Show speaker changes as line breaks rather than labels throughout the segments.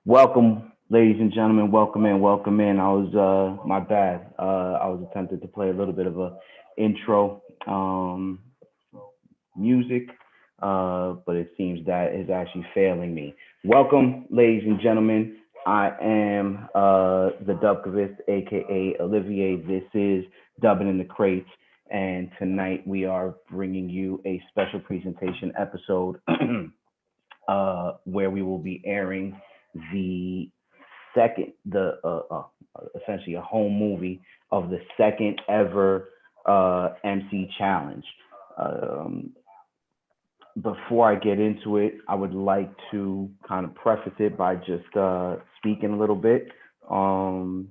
Welcome, ladies and gentlemen. Welcome in. Welcome in. I was my bad. I was attempted to play a little bit of a intro music, but it seems that is actually failing me. Welcome, ladies and gentlemen. I am the Dubcavist, aka Olivier. This is Dubbing in the Crates, and tonight we are bringing you a special presentation episode where we will be airing the essentially a home movie of the second ever MC Challenge. Um, before I get into it, I would like to kind of preface it by just speaking a little bit. Um,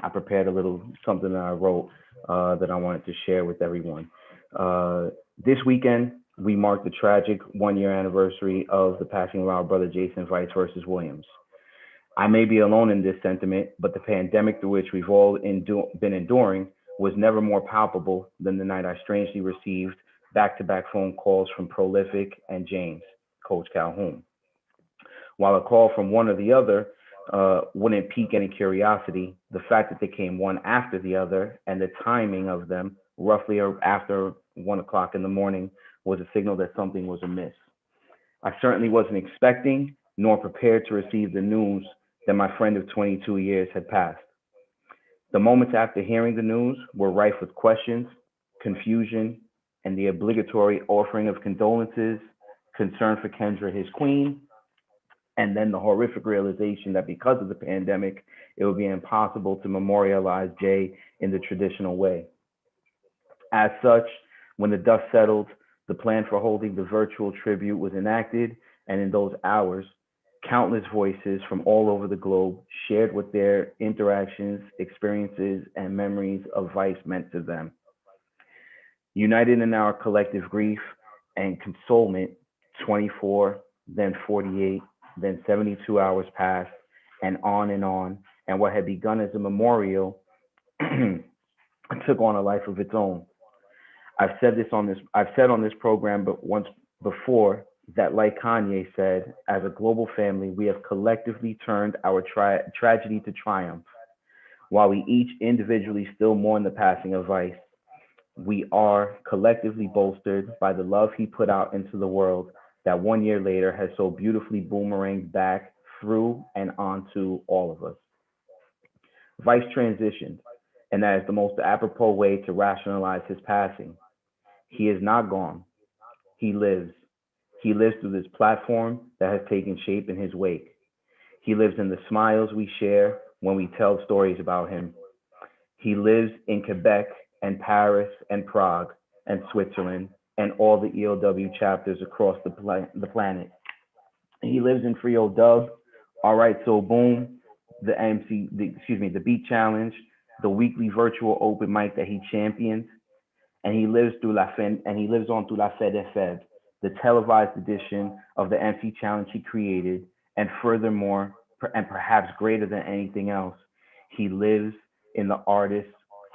I prepared a little something that I wrote that I wanted to share with everyone. Uh, this weekend, we marked the tragic 1 year anniversary of the passing of our brother Jason Vice versus Williams. I may be alone in this sentiment, but the pandemic through which we've all been enduring was never more palpable than the night I strangely received back to back phone calls from Prolific and James, Coach Calhoun. While a call from one or the other wouldn't pique any curiosity, the fact that they came one after the other and the timing of them, roughly after 1 o'clock in the morning, was a signal that something was amiss. I certainly wasn't expecting nor prepared to receive the news that my friend of 22 years had passed. The moments after hearing the news were rife with questions, confusion, and the obligatory offering of condolences, concern for Kendra, his queen, and then the horrific realization that because of the pandemic, it would be impossible to memorialize Jay in the traditional way. As such, when the dust settled, the plan for holding the virtual tribute was enacted, and in those hours, countless voices from all over the globe shared what their interactions, experiences, and memories of Vice meant to them. United in our collective grief and consolement, 24, then 48, then 72 hours passed, and on, and what had begun as a memorial took on a life of its own. I've said on this program but once before that, like Kanye said, as a global family, we have collectively turned our tragedy to triumph. While we each individually still mourn the passing of Vice, we are collectively bolstered by the love he put out into the world that 1 year later has so beautifully boomeranged back through and onto all of us. Vice transitioned, and that is the most apropos way to rationalize his passing. He is not gone. He lives. He lives through this platform that has taken shape in his wake. He lives in the smiles we share when we tell stories about him. He lives in Quebec and Paris and Prague and Switzerland and all the EOW chapters across the planet. He lives in Frio Dub, All Right So Boom, the Beat Challenge, the weekly virtual open mic that he champions, and he lives on through La Fed Feb, the televised edition of the MC Challenge he created, and furthermore, and perhaps greater than anything else, he lives in the artists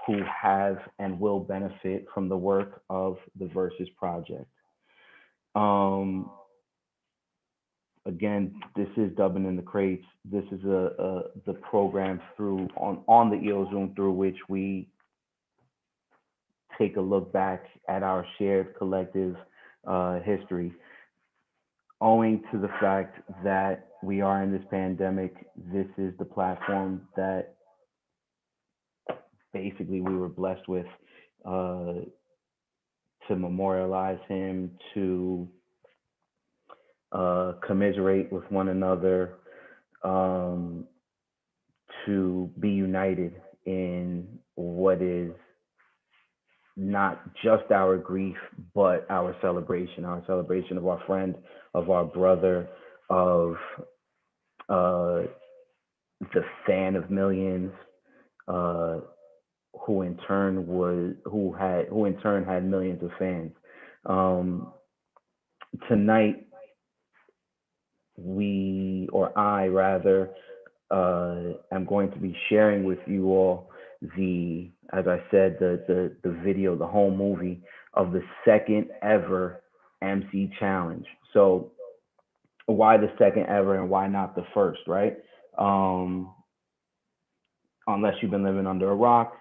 who have and will benefit from the work of the Versus Project. Um, Again, this is Dubbing in the Crates. This is the program through on the EO Zoom through which we take a look back at our shared collective history. Owing to the fact that we are in this pandemic, this is the platform that basically we were blessed with uh, to memorialize him, to commiserate with one another, um, to be united in what is not just our grief, but our celebration of our friend, of our brother, of uh, the fan of millions, uh, who in turn had millions of fans. Um, Tonight, I rather, am going to be sharing with you all as I said, the video, the home movie of the second ever MC Challenge. So why the second ever and why not the first, right? Um, unless you've been living under a rock,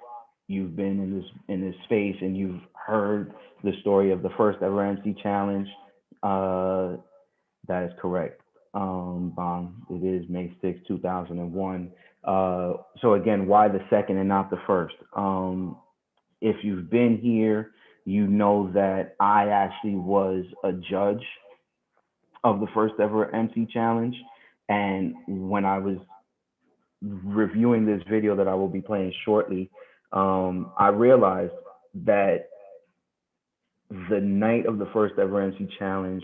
you've been in this space and you've heard the story of the first ever MC challenge. Uh, that is correct. Bong, it is May 6, 2001. So again, why the second and not the first? If you've been here, you know that I actually was a judge of the first ever MC challenge. And when I was reviewing this video that I will be playing shortly, I realized that the night of the first ever MC challenge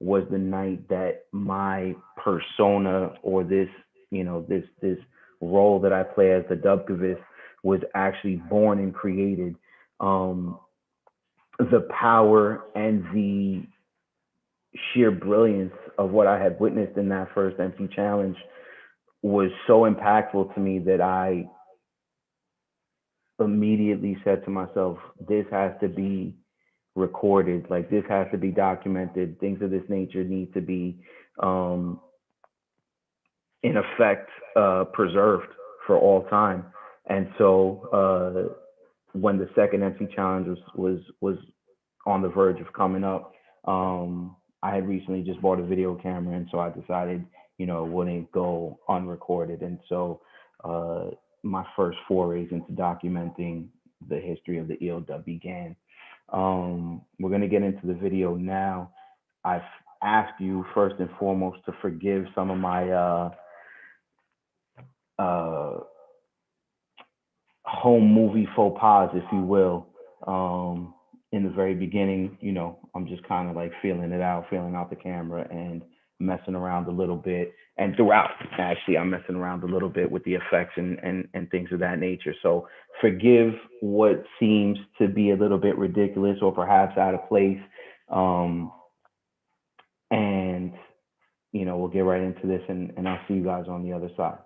was the night that my persona, or this, this role that I play as the Dubkavist, was actually born and created. The power and the sheer brilliance of what I had witnessed in that first MC challenge was so impactful to me that I immediately said to myself, this has to be recorded, like this has to be documented. Things of this nature need to be in effect preserved for all time. And so when the second MC challenge was on the verge of coming up, I had recently just bought a video camera, and so I decided, it wouldn't go unrecorded. And so my first forays into documenting the history of the EOW began. We're going to get into the video now. I've asked you first and foremost to forgive some of my home movie faux pas, if you will. In the very beginning, I'm just kind of like feeling out the camera and messing around a little bit. And throughout, actually, I'm messing around a little bit with the effects and things of that nature. So forgive what seems to be a little bit ridiculous or perhaps out of place. And, we'll get right into this, and I'll see you guys on the other side.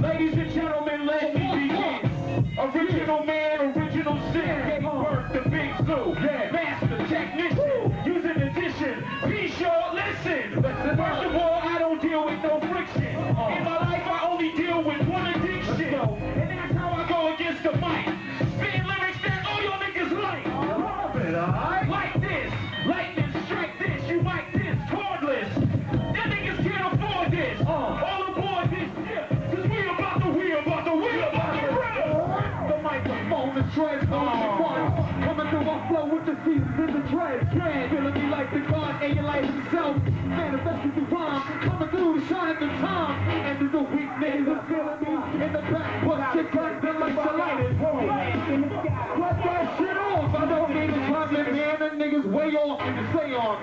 Ladies and gentlemen, let me begin. Original man, original sin. Gave birth to Big Sue. Master technician. Using addition. Be sure, listen. First of all, I don't deal with no friction. In my life, I only deal with one addiction. And that's how I go against the mic. Spitting lyrics that all your way off in the seance.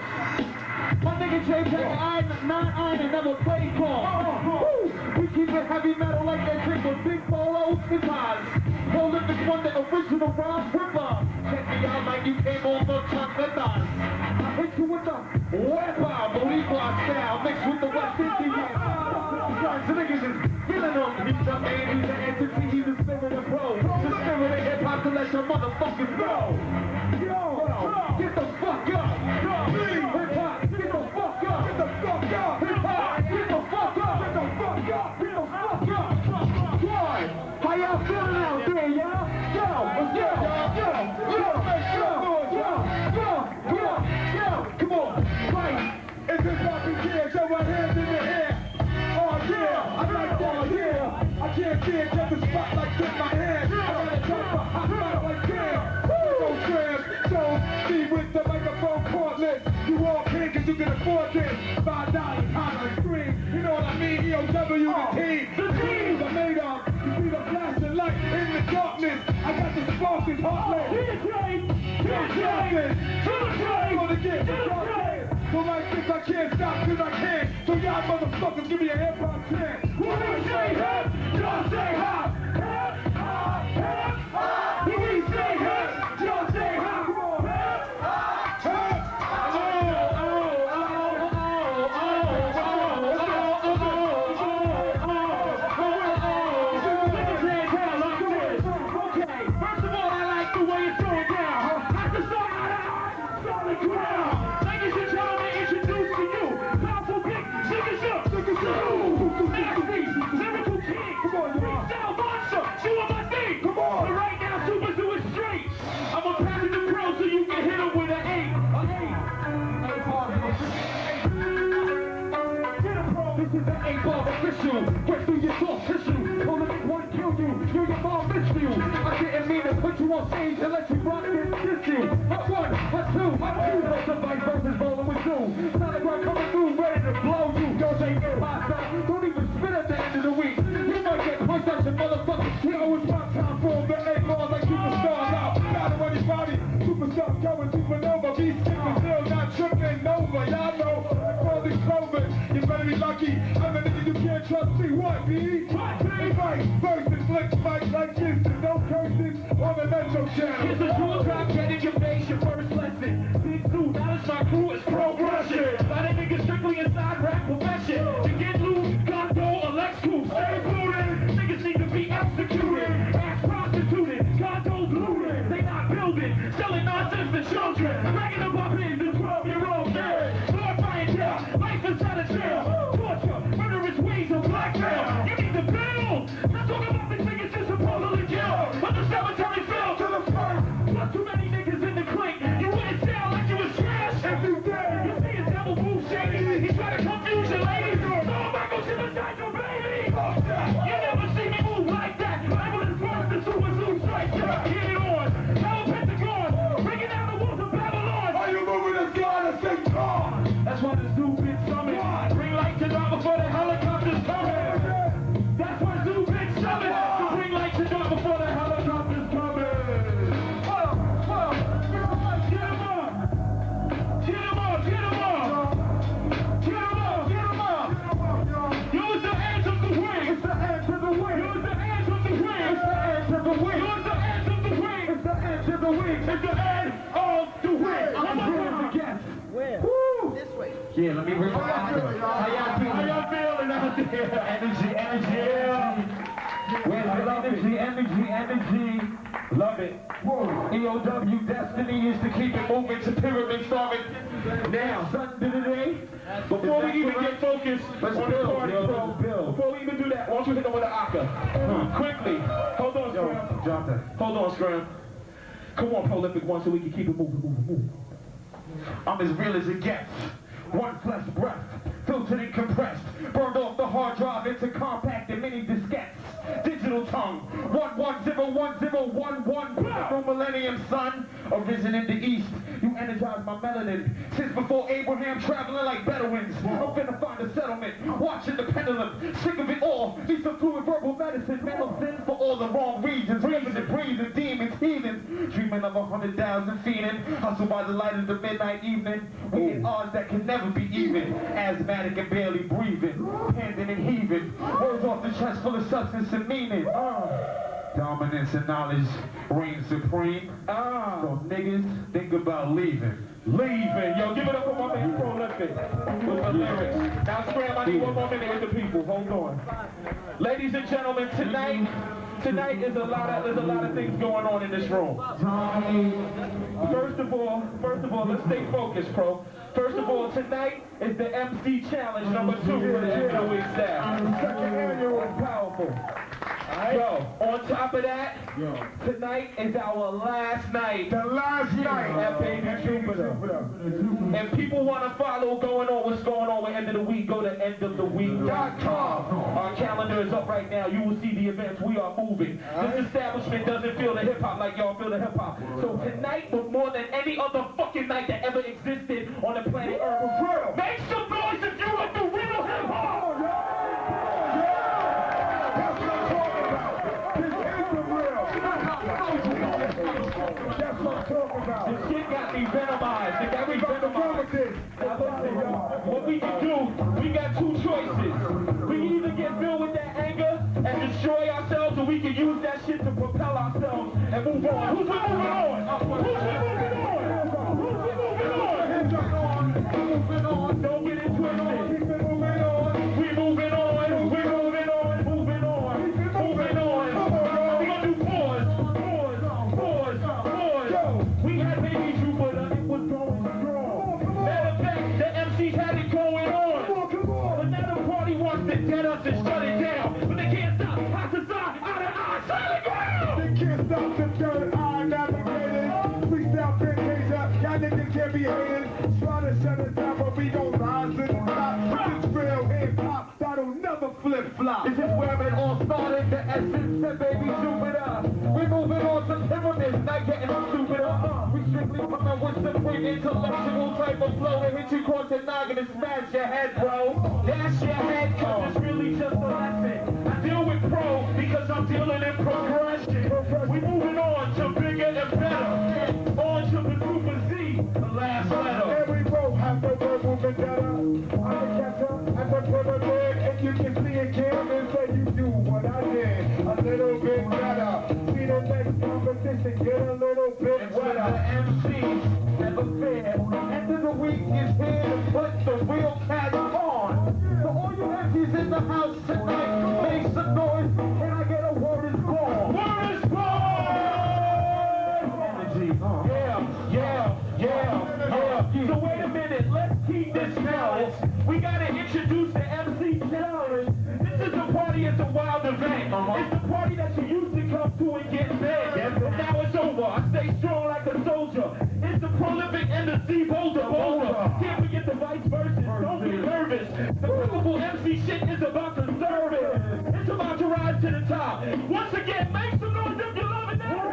My nigga Jay Pack, nine and never played corn. We keep it heavy metal like that drink with big polos and ties. Prolific one, the original rhyme ripper. Check me out like you came on the Chocolatas. I hit you with the weapon, Boricua style, mixed with the West Indian. The niggas is feeling on he's a man, he's an entity, he's the spirit of pro. The spirit of hip-hop to let your motherfuckers know. Yo, get the fuck up. Hip-hop, get the fuck up. Get the fuck up. Hip-hop, get the fuck up. Get the fuck up. Get the fuck up. Boy, how y'all feeling out there, y'all? Yo, let's go. Come on, right. It's just popping kids, show my hands in the air. Oh yeah, I like that, yeah. I can't see it, just the spotlight in my hand. I gotta drop a hot spot like damn. No trams, so see with the microphone cordless. You all can cause you can afford this. $5 hot and scream. You know what I mean? EOW the team I made up. You see the flashing light in the darkness. I got the spark in heartless. Gonna get so like this I can't stop till I can. So y'all motherfuckers give me a hip hop chance. When we say hip, y'all say hop. Hip hop, hip hop. When we say hip, y'all say hop. Come on, hip hop, hip Okay, first of all, I like the way it's going down. At the solid ground. Ladies and gentlemen, introduce to you powerful big signature. Lyrical king. Come on, freestyle monster. Doing my thing. Come on. But right now, Super do it straight. I'm a passenger pro, so you can hit him with an 8. This is an 8-ball official. Get through your soft tissue. Don't let one kill you. You're your mom miss you. I didn't mean to put you on stage and let you rock this issue. Hot 1, hot 2, hot 2. That's the vice versus rolling with you. Solid rock coming through, ready to blow you. Don't say get my style. Don't even spit at the end of the week. You might get punched out your motherfucking shit. Oh, it's my time for the 8-ball like superstars out. Got him anybody. Superstar going supernova. Be skipping still, not tripping over. Y'all know I call this COVID. You better be lucky. I'm a nigga you can't trust me. What, B? Right, versus flicks, fight like this. And no curses on the Metro channel. It's a dual track, getting your face, your first lesson. Big two, now it's my crew, it's progression. A lot of niggas strictly inside rap profession. To get loose, condo, Lex Coupe, stay booted. Niggas need to be executed. Ass prostituted, condos looted. They not building, selling nonsense to children. Racking them up in the 12-year-old kid. Glorifying death, life inside a jail. Torture, murderous ways of blackmail. You need to build. Not talking about the niggas just supposedly killed. But the cemetery fell to the first. Plus too many niggas in the clique. You wouldn't sound like you was trash. Every day. You see his devil move shady. He's trying to confuse you, ladies. So Michael should have died your baby. You never see me move like that. I was as far as the Super Zoo strike. Get it on. Hell Pentagon. Breaking down the walls of Babylon. Are you moving as God and say God? That's why the zoo been summoned. Bring light to dawn before the helicopters coming. That's why zoo been summoned. So bring light to dawn before the helicopters coming. Get him up. Get him up. Get him up. Get him up. Get him up. Use the edge of the wing. It's the edge of the wing. Use the edge of the wing. It's the edge of the wing. Use the edge of the wing. It's the edge of the wing. It's the edge of the wing. I'm going to guess.
Where?
Woo!
This way.
Yeah, let me bring it back. How y'all feeling out there? Energy. Energy. Love it. EOW destiny is to keep it moving to pyramid starving. Now, something today. Before we even get focused on the party, before we even do that, why don't you hit them with an aka? Quickly. Hold on, Scram. Hold on, Scram. Come on, Prolific One, so we can keep it moving. I'm as real as it gets. One flesh breath. filtered and compressed, burned off the hard drive into compact and mini diskettes. Digital tongue, 11010111. No millennium, son. Arisen in the east, you energize my melanin. Since before Abraham, traveling like Bedouins. I'm finna find a settlement, watching the pendulum. Sick of it all, need some fluid verbal medicine. Mental sin for all the wrong reasons. Living and breathing, demons, heathens. Dreaming of 100,000 feeding. Hustle by the light of the midnight evening. We hit odds that can never be even. Asthmatic and barely breathing. Panting and heaving. Words off the chest full of substance and meaning. Dominance and knowledge reign supreme. So niggas think about leaving. Leaving. Yo, give it up for my man Prolific with the lyrics. Now Scram, I need one more minute with the people. Hold on. Ladies and gentlemen, tonight is there's a lot of things going on in this room. First of all, let's stay focused, Pro. First of all, tonight is the MC Challenge #2 for the end of the week staff. Second annual and powerful. Yo, on top of that, tonight is our last night. The last night at Baby Jupiter. And people want to follow what's going on with End of the Week, go to endoftheweek.com. Our calendar is up right now. You will see the events. We are moving. This establishment doesn't feel the hip-hop like y'all feel the hip-hop. So tonight, but more than any other fucking night that ever existed on the planet Earth, make some noise if you want the real hip-hop! That's what I'm talking about. This shit got me venomized. It got me venomized. Now listen, what we can do, we got two choices. We can either get filled with that anger and destroy ourselves, or we can use that shit to propel ourselves and move on. Who's moving on? Who's moving on? Who's moving on? Don't get it twisted. Keep it moving on. We moving on. We're moving on. Moving on. Moving on. We're gonna do pause. We had Baby Jupiter, it was going strong. Matter of fact, the MCs had it going on. But now the party wants to get us and shut it down. But they can't stop, Hassan, out of eye, solid ground! They can't stop the third eye navigating. Freestyle pen taser, y'all niggas can't be hating. Try to shut it down, but we gon' rise and stop. This real hip-hop, that'll never flip-flop. This is where it all started, the essence of Baby Jupiter. We're moving on to pyramids, not getting stupider. We strictly coming with some great intellectual type of flow and hit you across the noggin and smash your head, bro. Dash your head, cause it's really just a lesson. I deal with pro because I'm dealing in progression. We moving on to bigger and better. On to the group of Z, the last letter. Every pro has the verbal vendetta. I'm the catcher, I'm the pyramid, and you can see it canvas that you do what I did. A little bit better. See the next competition, get a little bit wetter. The MCs never fair. End of the week is here to put the real cats on. So all you MCs in the house tonight, make some noise, and I get a word is born. Word is born! Energy, yeah. So wait a minute, let's keep this balance. We gotta introduce the MC Challenge. This is a party, it's a wild event. It's the party that you used to come to and get fed. But now it's over, I stay strong like a soldier. It's the Prolific and the Z Boulder. Can't forget the vice versa, don't be nervous. The probable MC shit is about to serve it. It's about to rise to the top. Once again, make some noise if you love it now.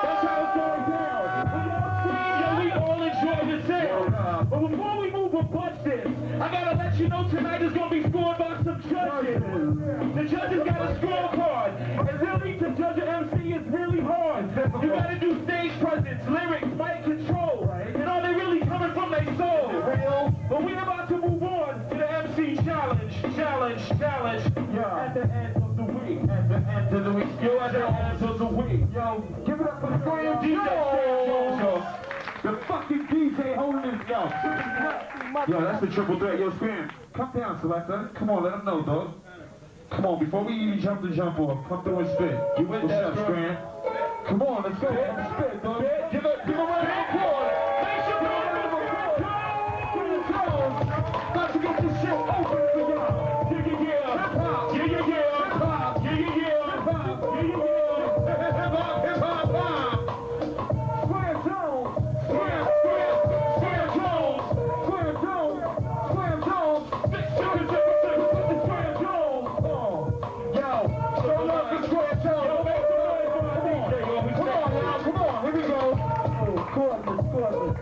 That's how it's going down. We all enjoy the sound. But before we move and punch this, I gotta let you know tonight is gonna be scored by some judges. The judges got a scorecard. And really to judge an MC is really hard. You gotta do stage presence, lyrics, mic control. And are they really coming from their soul? But we're about to move on to the MC Challenge. At the end of the week. At the end of the week. Yo, at the end of the week. Yo, give it up for Scram DJ. The fucking DJ holding this, yo. Yo, that's the triple threat. Yo, Scram, come down, Selector. Come on, let them know, dog. Come on, before we even jump off, come through and spit. What's up, Scram? Come on, let's go. Spit, dog. Give a round of applause. Make some noise. About to get this shit open for y'all. scoreless.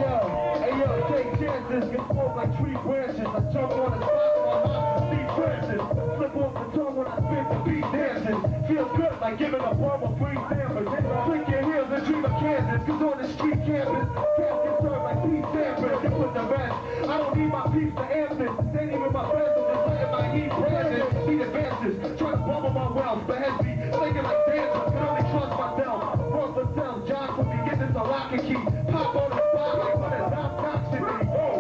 Yo, hey yo, take chances, get smoked like tree branches. I jump on the spot, my mouth is Steve Francis. Flip off the tongue when I spit the beat dancing. Feels good like giving a bum a free sandwich. Flick your heels and dream of Kansas, cause on the street campus, cats get served like Pete Sampras. You put the rest. I don't need my peeps to answer. This ain't even my friends, I'm just letting my heat branded. Need advances, try to bubble my wealth, but heads be thinking like dancers, can only trust myself. Work for self, John Cook can get this a lock and key. Pop on the spot like what is not toxic me.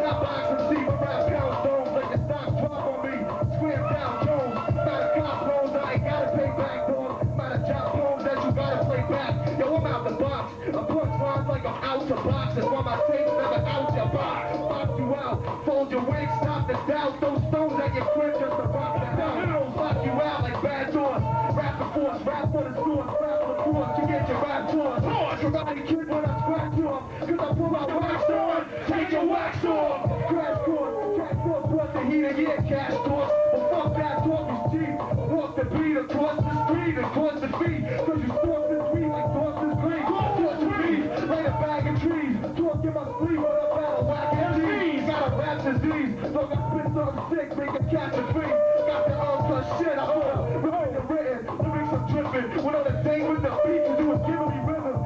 Not boxing, see my rap pound stones like a stock drop on me. Square down Jones, not a cop loans, I ain't gotta pay back doors. Not a job homes that you gotta play back. Yo, I'm out the box. I punch lines like I'm out to box. That's why my tape's never out your box. Box you out, fold your wings, stop the doubt. Those stones at your crib just to rock the house. Lock you out like bad doors. Rap the force, rap for the source, rap for the force. You get your rap tours. Karate kid when I scratch you up. Cause I pull out wax on, take your wax off. Crash course, cash force, what's the heat of year, cash course. Well, fuck that, talk is cheap. Walk the beat across the street, across the feet. Cause you stalk the street like Dawson's Creek. Torture me, like a bag of trees. Talk in my sleeve, what about a whack of cheese? Got a rap disease, so I spit something sick, make a catch a free. Got the uncut shit, I put up, ripping and written, lyrics I'm dripping. When on the thing with the beat, you do is giving me rhythm.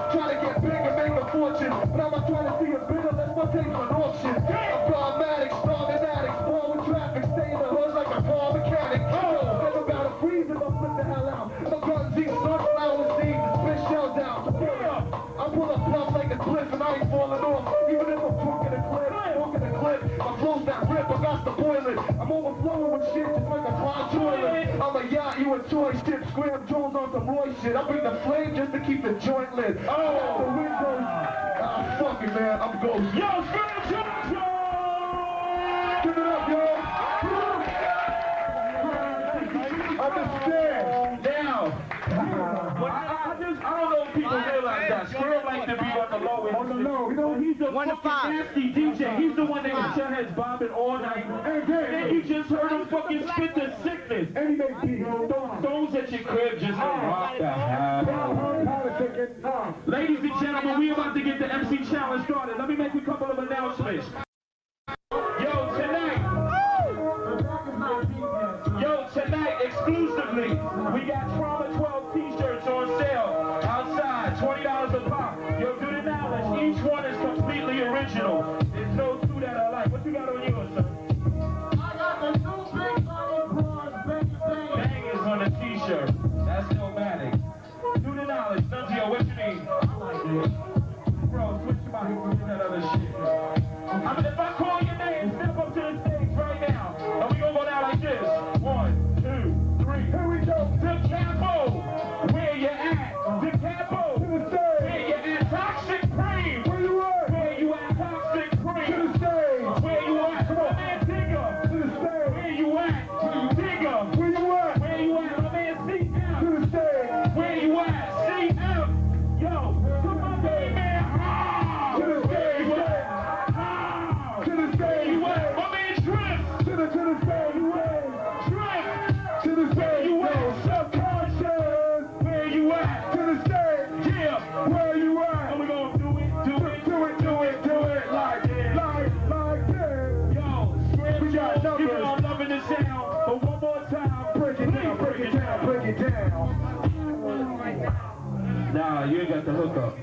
Trying to get big and make a fortune, but I'm not trying to see a bidder, let's not take an auction. I'm pragmatic, strong and addict, born with traffic, stay in the hood like a car mechanic. Never about to freeze if I flip the hell out. My guns eat sunflower seeds and spit shells out. So pull up, I pull up bluff like a cliff and I ain't falling off. Even if I'm talking a clip, my flow's not rip, I got the boiler. I'm overflowing with shit just like a cloud toilet. I'm a yacht, you a toy ship, Scram Jones on some Roy shit. I bring the flame just to keep the joint lit. Oh, the windows. Ah, fuck it, man, I'm ghost. Yo, Scram Jones! Give it up, yo! Understand. Now, I don't know if people realize that. Scram likes to be on the low end. On the low. You know, he's the fucking nasty DJ. He's the one that can shut heads bobbing all night. And then you just heard him fucking spit the sickness. And he makes stones at your crib just like rock the hell. Ladies and gentlemen, we about to get the MC challenge started. Let me make a couple of announcements. Tonight, exclusively, we got Trauma 12 t-shirts on sale outside, $20 a pop. Yo, do the knowledge. Each one is completely original. There's no two that I like. What you got on yours, son? I got the new Big Body Bros, bangers on the t-shirt. That's nomadic. Do the knowledge. Nunzio, what you need? I like it. Bro, switch your mind. Do that other shit. I mean, if I call your name, step up to the stage right now. And we gonna go down like this. 1, 2, 3. Here we go. The Capo. Where you at? The Capo. To the stage. Where you at? Toxic Cream. Where you at? Where you at? Toxic Cream. To the stage. Where you at? Come on, man, Digger. To the stage. Where you at? Digger. Where you at? Where you at? My man, CM. To the stage. Where you at? CM. Yo, come on, baby, man. To the stage. To the stage. My man, Trip. To the stage. To the stage, you at? Subconscious. Where you at? To the stage. Yeah. Where you at? And we gonna do it like this. Like this. Yo, Scram, we got numbers. People are loving the sound. But one more time, break it down. Nah, you ain't got the hookup.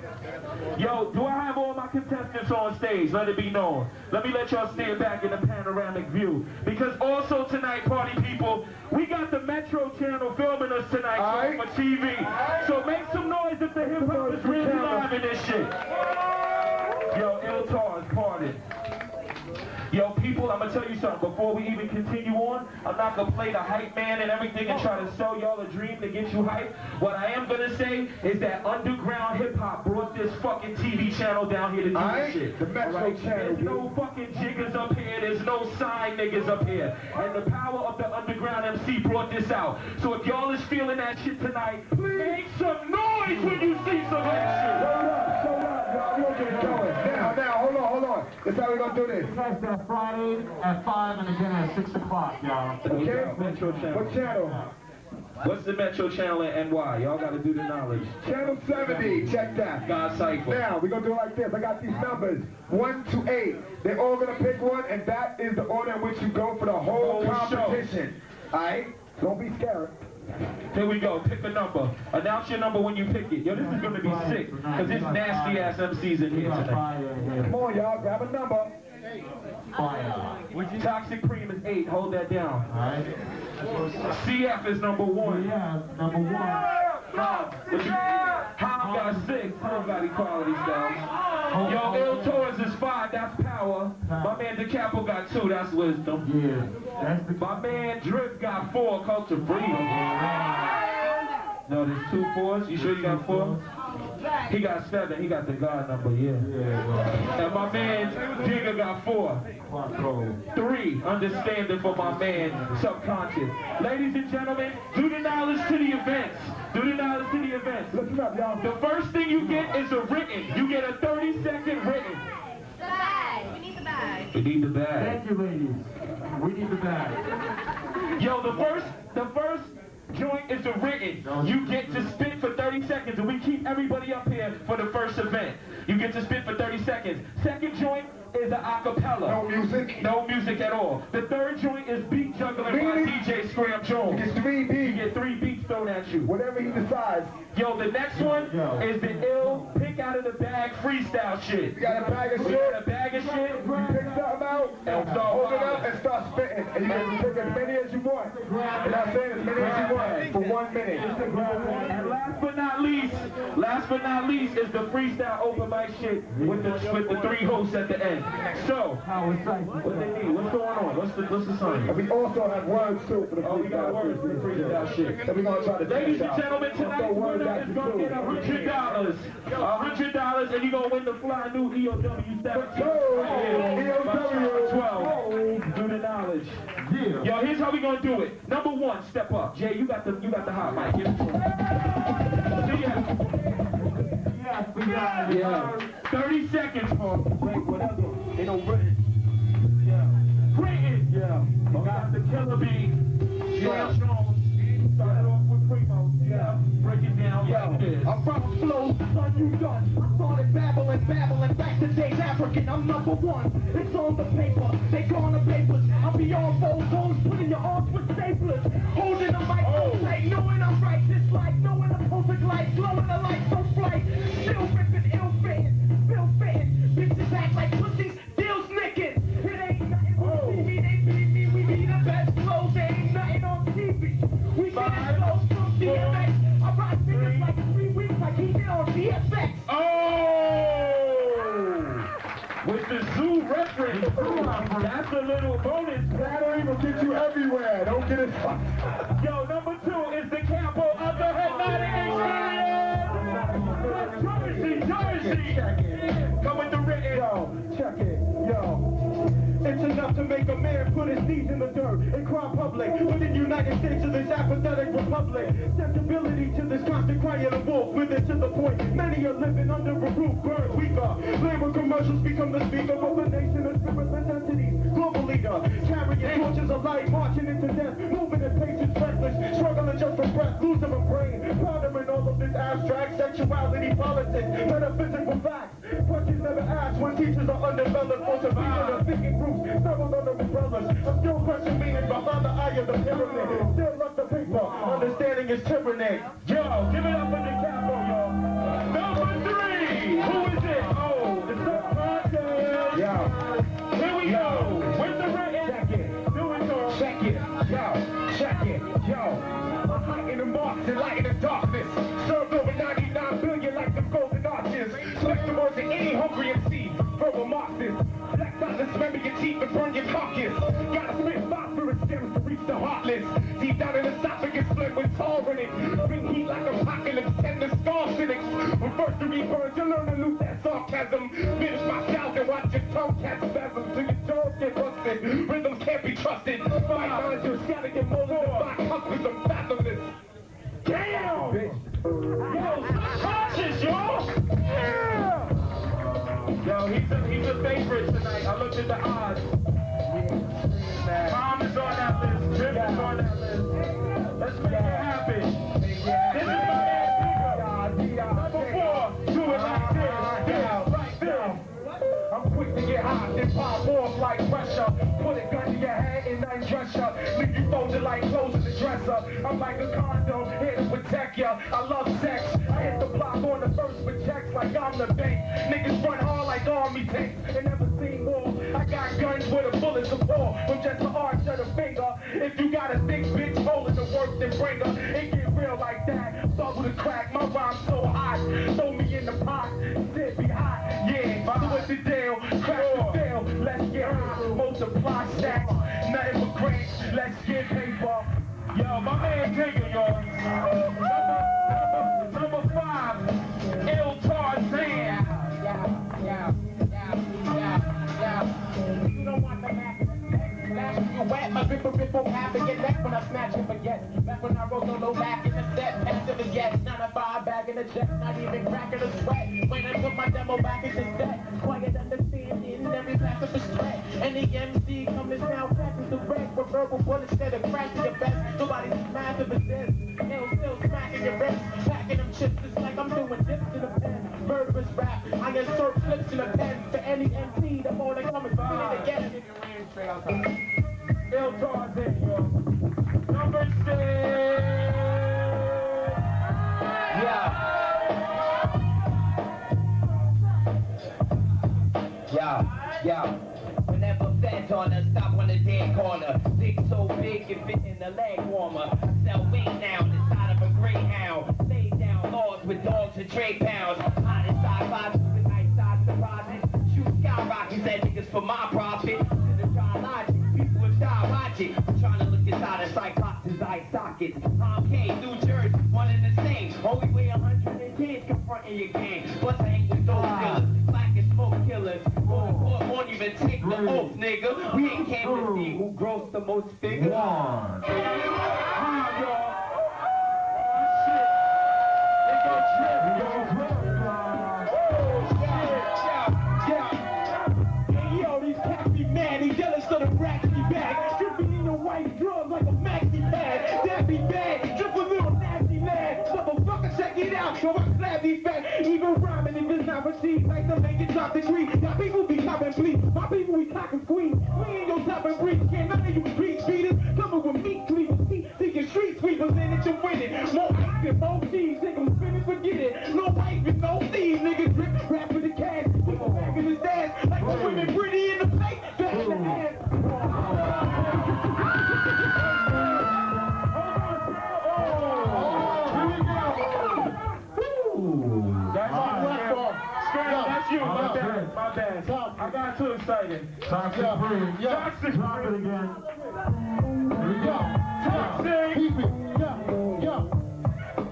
Yo, do I have all my contestants on stage? Let it be known. Let me let y'all stand back in the panoramic view. Because also tonight, party people, we got the Metro channel filming us tonight for TV. So make some noise if the hip-hop is really live in this shit. Yo, Iltar's party. Yo, people, I'm gonna tell you something. Before we even continue on, I'm not gonna play the hype man and everything and try to sell y'all a dream to get you hype. What I am gonna say is that underground hip hop brought this fucking TV channel down here to do this shit. The Metro channel. There's no fucking jiggers up here. There's no sign niggas up here. And the power of the underground MC brought this out. So if y'all is feeling that shit tonight, please make some noise when you see some action. Hold up, y'all. We'll get going. Now, hold on. That's how we gonna do this. Friday at 5 and again at 6 o'clock, y'all. Okay. Metro channel. What channel? What's the Metro channel in NY? Y'all gotta do the knowledge.
Channel 70, check that.
God Cypher.
Now, we're gonna do it like this. I got these numbers, 1 to 8. They're all gonna pick one, and that is the order in which you go for the whole competition. Alright? Don't be scared.
Here we go, pick a number. Announce your number when you pick it. Yo, this is gonna be sick, because it's nasty ass MCs in here tonight.
Come on, y'all, grab a number.
Toxic Cream is 8, hold that down.
Alright.
CF is number 1.
Yeah, number 1.
How got 6, Tom got equality styles. Yo, Il Torres is 5, that's power. My man DeCapo got 2, that's wisdom.
Yeah, that's the...
My man Drip got 4, culture freedom. No, there's 2 4s. You sure you got 4? He got 7. He got the God number, yeah. And my man Digga got 4. 3, understanding for my man Subconscious. Ladies and gentlemen, do the knowledge to the events. Do the knowledge to the events.
Listen up, y'all.
The first thing you get is a written. You get a 30-second written.
The bag. We need the bag.
We need the bag.
Thank you, ladies. We need the bag.
Yo, the first joint is a written. You get to spit for 30 seconds, and we keep everybody up here for the first event. You get to spit for 30 seconds. Second joint is an acapella.
No music.
No music at all. The third joint is beat juggling by DJ Scram Jones.
You get 3
You
beats.
get 3 beats thrown at you.
Whatever he decides.
Yo, the next one is the ill pick out of the bag freestyle shit.
You got a bag of
We
shit.
got a bag of shit.
You pick something out,
And start
hold it up,
wilding.
and start spitting. And you can pick as many as you want. You know what I'm saying? As many as you want for 1 minute.
And last but not least is the freestyle open mic shit with the 3 hosts at the end. So, what they need? What's going on? What's the sign?
And we also have words too for the
Oh, we got words for the freestyle shit.
And we're gonna try to
Ladies
finish
and
out.
gentlemen, tonight's winner is gonna get $100. $100, and you're gonna win the fly new EOW 17.
EOW
12. Do the knowledge.
Yeah.
Yo, here's how we gonna do it. Number 1, step up. Jay, you got the hot mic. Give it to him. See ya.
Yes, we got it.
Yeah. 30 seconds for break whatever. They don't written. Yeah. Written. Yeah. We got the killer bee. Yeah. Started off with Primo. Yeah. Break it down like this.
I'm from flow, son, you done. I started babbling, back to days African, I'm number 1. It's on the paper, they gone the papers. I'll be on both hoes, putting your arms with staplers. Holding the mic so tight, knowing I'm right. This life, knowing the perfect light, blowing the light so flight. Still ripping, ill fitting, bill fitting. Bitches act like pussies, deals nicking. It ain't nothing, we see me, they beat me. We be the best flows, there ain't nothing on TV. We get it flows from DMX. I ride niggas like 3 weeks, like he did on DFX.
Oh! With the zoo reference. That's a little bonus.
That'll even get you everywhere. Don't get it fucked.
Yo, number 2 is the capo of the Hypnotic Experience. Jersey. Come with the written.
Yo, check it. Yo.
It's enough to make a man put his knees in the dirt and cry public. Within the United States of this apathetic republic, sensibility to this constant cry of the wolf. With it to the point, many are living under a roof, burned weaker. Labor commercials become the speaker of a nation of spiritless entities. Global leader, carrying torches of light, marching into death, moving in patience, reckless, struggling just for breath, losing a brain, pondering all of this abstract sexuality, politics, metaphysical facts. Questions never asked when teachers are undeveloped for survival of thinking groups. Several under umbrellas. I still question meaning behind the eye of the pyramid. Still love the paper. Understanding is tyranny.
Yo, give it up for the capo, y'all. Number 3. Who is it? Oh, it's the podcast.
Yo.
Here we go. With the written.
Check it.
Do it, y'all.
Check it. Yo. Check it. Yo. I'm lighting the marks and lighting the darkness. Served over 99 billion like the golden arches. Select the words of any hungry MC. Verbal Marxist. Black dollars, remember your teeth and burn your carcass. Gotta spit phosphorus stems to reach the heartless. Deep down in the esophagus, split with tar in it. Bring heat like apocalypse, tender scar cynics. When first you reburn, you learn to lose that sarcasm. Finish my shout and watch your tongue catch spasms till your jaws get busted. Rhythms can't be trusted. Fight lines, you're scattered, your molars and black hustlers are fathomless.
Damn!
Bitch.
Yo, subconscious, y'all! Yeah! Yo, he's a favorite tonight. I looked at the odds. Tom is on that list. Jim is on that list. Let's make it happen.
and pop off like pressure. Put a gun to your head and undress ya. Leave you folded like clothes in the dresser. I'm like a condom here to protect ya. I love sex. I hit the block on the first with checks like I'm the bank. Niggas run hard like army tanks and never seen war. I got guns with a bullet support from just the arch of the finger. If you got a thick bitch holding the work, then bring her. It get real like that. Bubble the crack, my rhyme's so hot. Throw me in the pot, sit be hot. Yeah, so what's the deal? Crack the bill, let's get high. Multiply stacks, nothing but grants. Let's get paper. Yo, my man Tigger, y'all. Number 5, Il Tarzan. You don't want the Mac. You wet, my ripper won't have to get back when I smash and forget. Back when I rolled no low back in the set, passive as yet. 9 to 5 bag in the check, not even cracking a sweat. When I put my demo back in the set, quiet understanding, every passive is threat. And the MC coming now, cracking the wreck with verbal bullets instead of crashing your best. Nobody's as massive as this. Hell still smacking your wrist, packing them chips just like I'm doing dips in a pen. Murderous rap, I insert flips in a pen for any MC. The more they come and spin it again. Il Tarzan, yo. Number 6. Yeah. Whenever feds on us, stop on the dead corner. Dick so big it fit in the leg warmer. Sell weight now on the side of a greyhound. Lay down laws with dogs and trade pounds. Hottest sci-fi with nice size surprises. Shoot skyrockets at niggas for my profit. Logic, people with style logic. Trying to look inside a Cyclops' eye sockets. Tom K, New Jersey, one and the same. Only weigh 100 kids confronting your gang. Plus I ain't with those killers, black and smoke killers. Going to court won't even take the oath, nigga. We ain't came to see who grossed the most figures. Y'all. Drugs like a maxi pad, that be bad, just a little nasty lad. Motherfucker, check it out, so I slap these facts. Even rhyming if it's not received, like the make it drop the tree. Now people be copping bleed, my people we cock and squeeze. We ain't no top and breeze, can't none of you street speeders coming with meat cleavers, seeking street sweepers, and that you're winning. More ice than more cheese, niggas spin and forget it. No ice with no thieves, niggas drip, rap with the cash, people back in his ass, like the women pretty in the face, back in the ass. My bad. I got too excited.
Toxic Supreme.
Toxic
Drop it again. Here we go.
Toxic.
Keep it.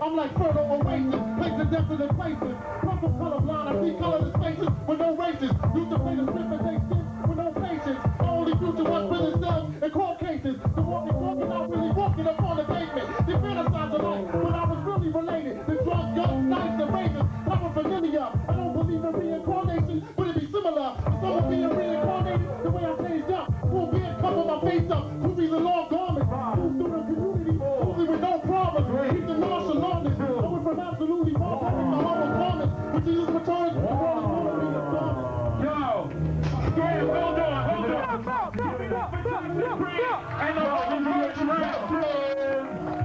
I'm like fertile oasis, places after the places. Purple colorblind, I see colorless faces with no races. Used to play the strip and take shit with no patience. My only future was for themselves in court cases. The walking, not really walking up on the pavement. They fantasize a life, but I was really related. The drugs, young, nice, and raisins. I'm familiar. I don't believe in reincarnation, but it be similar. If someone being reincarnated, the way I changed up, full beard cover my face up, movies and long garments. Move through the community, mostly with no problems. Keep the nonchalantness. I went from absolutely wrong, having my own comments, which is returns. The world is going to be the promise.
Yo, Graham, hold on. And the whole first round.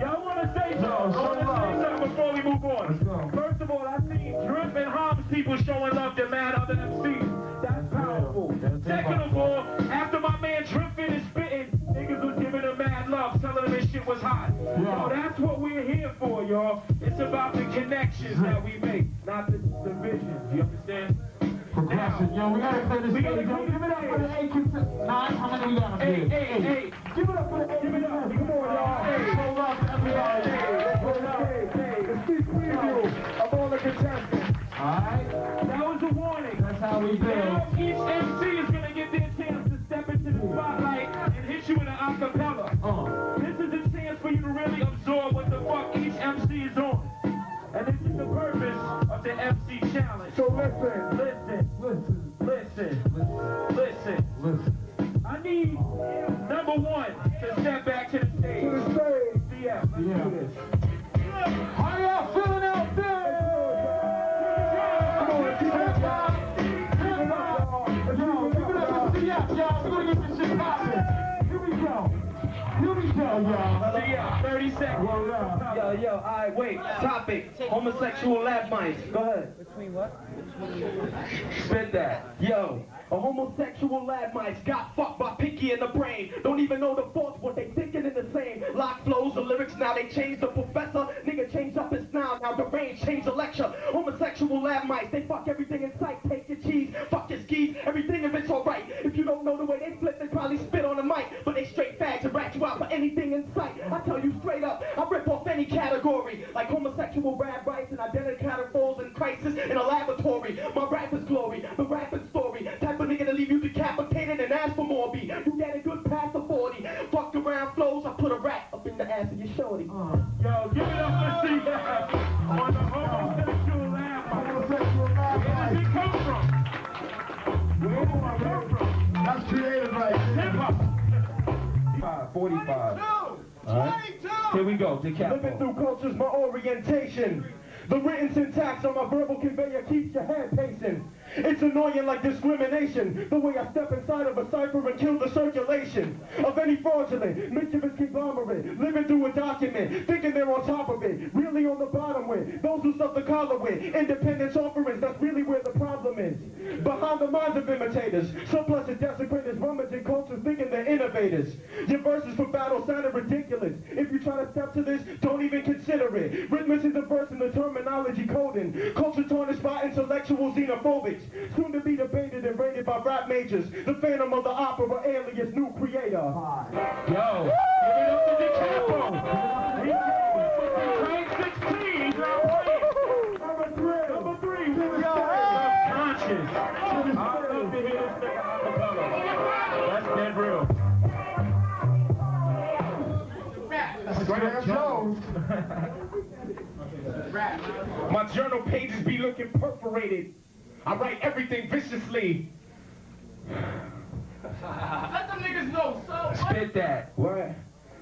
Y'all want to say something before we move on? First of all, I see Drip and Hobbs people showing love to mad other MCs. That's powerful. Second of all, after my man Drip finished spitting, niggas was giving him mad love, telling him his shit was hot. Yo, that's what we're here for, y'all. It's about the connections that we make, not the divisions. You understand?
Progression. Yo, we gotta play this game. Give it up for the 8 9. How many we got? 8. Give it up for the 8. Give it up. Come on, y'all. Hold up, everybody.
The speech preview of all the contestants.
Alright?
That was a warning.
That's how we do.
Now each MC is going to get their chance to step into the spotlight and hit you with an acapella. This is a chance for you to really absorb what the fuck each MC is on. And this is the purpose of the MC challenge. So listen. I need number 1 to step back to the stage. CF, let's do this.
How y'all feeling out there? Come on, keep it up, y'all. Give it up to Do the show, y'all.
Yeah, 30 seconds.
Word up.
Yo, alright, wait. Topic. Homosexual lab mice. Go ahead.
Between what?
Spit that. Yo, a homosexual lab mice got fucked by Pinky in the brain. Don't even know the faults, what they thinking in the same. Lock flows, the lyrics, now they change the professor. Nigga changed up his style, now the range changed the lecture. Homosexual lab mice, they fuck everything in sight. Take your cheese, fuck your skis, everything if it's alright. If you don't know the way they flip, they probably spit on the mic. But they straight fags and rat you out for anything in sight. I tell you straight up, I rip off any category. Like homosexual rap rights and identity falls in crisis in a laboratory. My rap is glory, the rap is story. Type of nigga to leave you decapitated and ask for more beat. You get a good past the 40. Fuck around flows, I put a rat up in the ass of your shorty.
Yo, give it up for C-Dab on the homosexual lab. Homosexual lab. Where does it come from? Where does it come from? That's creative, right? Hip-hop.
45. Here we go,
Living
DeCapo.
through culture's my orientation. The written syntax on my verbal conveyor keeps your head pacing. It's annoying like discrimination, the way I step inside of a cipher and kill the circulation of any fraudulent, mischievous conglomerate, living through a document, thinking they're on top of it, really on the bottom with, those who stuff the collar with, independence offerings, that's really where the problem is. Behind the minds of imitators, surplus and desecrators, rummaging cultures thinking they're innovators. Your verses for battle sounded ridiculous. If you try to step to this, don't even consider it. Rhythmus is a verse in the terminology coding, culture tarnished by intellectual xenophobics. Soon to be debated and rated by rap majors. The Phantom of the Opera, alias new creator.
Yo,
Give it up to DeCapo. Train 16. Number 3. Conscious. I love to hear this nigga acapella. That's dead real. Graham Jones.
my journal pages be looking perforated. I write everything viciously.
Let them niggas know, so.
Spit that. What?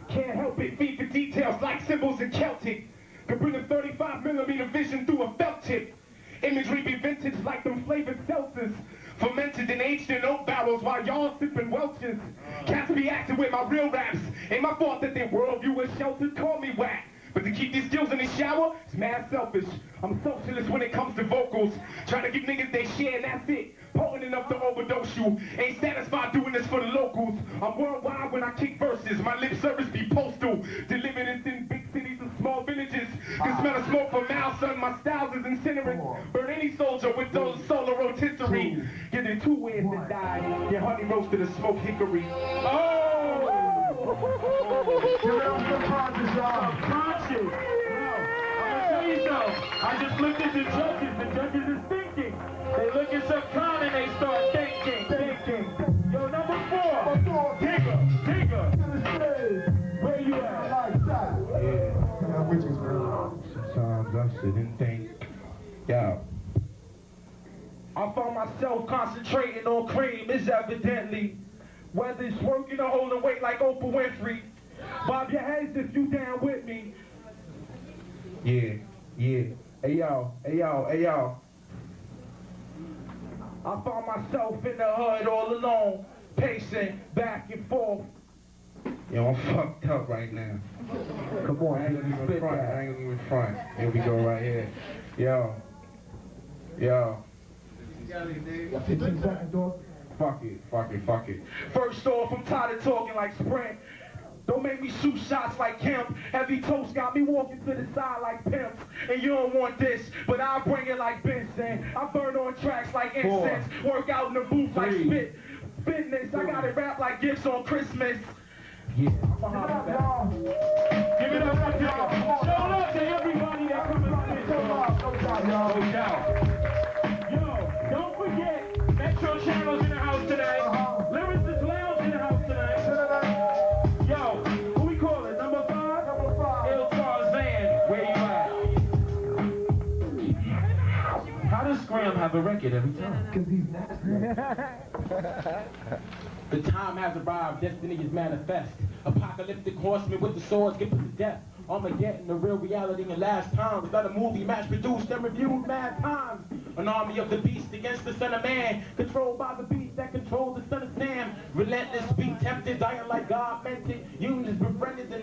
Can't help it, feed the details like symbols in Celtic. Could bring a 35mm vision through a felt tip. Imagery be vintage like them flavored seltzers. Fermented and aged in oak barrels while y'all sipping Welch's. Cats be acting with my real raps. Ain't my fault that their worldview is sheltered, call me whack. But to keep these skills in the shower, it's mad selfish. I'm socialist when it comes to vocals. Trying to give niggas they share and that's it. Potent enough to overdose you. Ain't satisfied doing this for the locals. I'm worldwide when I kick verses. My lip service be postal. Delivered in big cities and small villages. Can smell the smoke from now, son. My styles is incinerant. Burn any soldier with those solar rotisserie. Give them 2 ways to die. Get honey roasted and smoke hickory. Oh!
Give it up for Conscious, y'all. Conscious. Yo, I'm gonna tell you something. I just looked at the judges. The judges is thinking. They look at some con and they start thinking. Yo, number 4. Digger. Where you at?
Sometimes I sit and think. Yo. I found myself concentrating on cream is evidently. Whether it's working or holding weight like Oprah Winfrey. Bob your heads if you down with me. Yeah. Hey yo. I found myself in the hood all alone, pacing back and forth. Yo, I'm fucked up right now. Come on, I ain't gonna even front. Here we go right here. Yo.
15 seconds, dog.
Fuck it. First off, I'm tired of talking like Sprint. Don't make me shoot shots like Kemp. Heavy toast got me walking to the side like pimps. And you don't want this, but I'll bring it like Benson. I burn on tracks like incense. Work out in the booth like spit. Fitness, I got it wrapped like gifts on Christmas. Yeah,
Give it up, y'all. Show love to everybody that comes on this. No doubt. Yo, don't forget, Metro Channel's in the house tonight. Lyricist Lounge in the house tonight. Yo, who we call it? Number 5? Il Tarzan, where you at? How does Graham have a record every time? Because he's nasty. The time has arrived, destiny is manifest. Apocalyptic horsemen with the swords get put to death. Armageddon, the real reality in last times. Without a movie match produced and reviewed mad times. An army of the beast against the son of man. Controlled by the beast that controls the son of Sam. Relentless, be tempted, dying like God meant it. Unions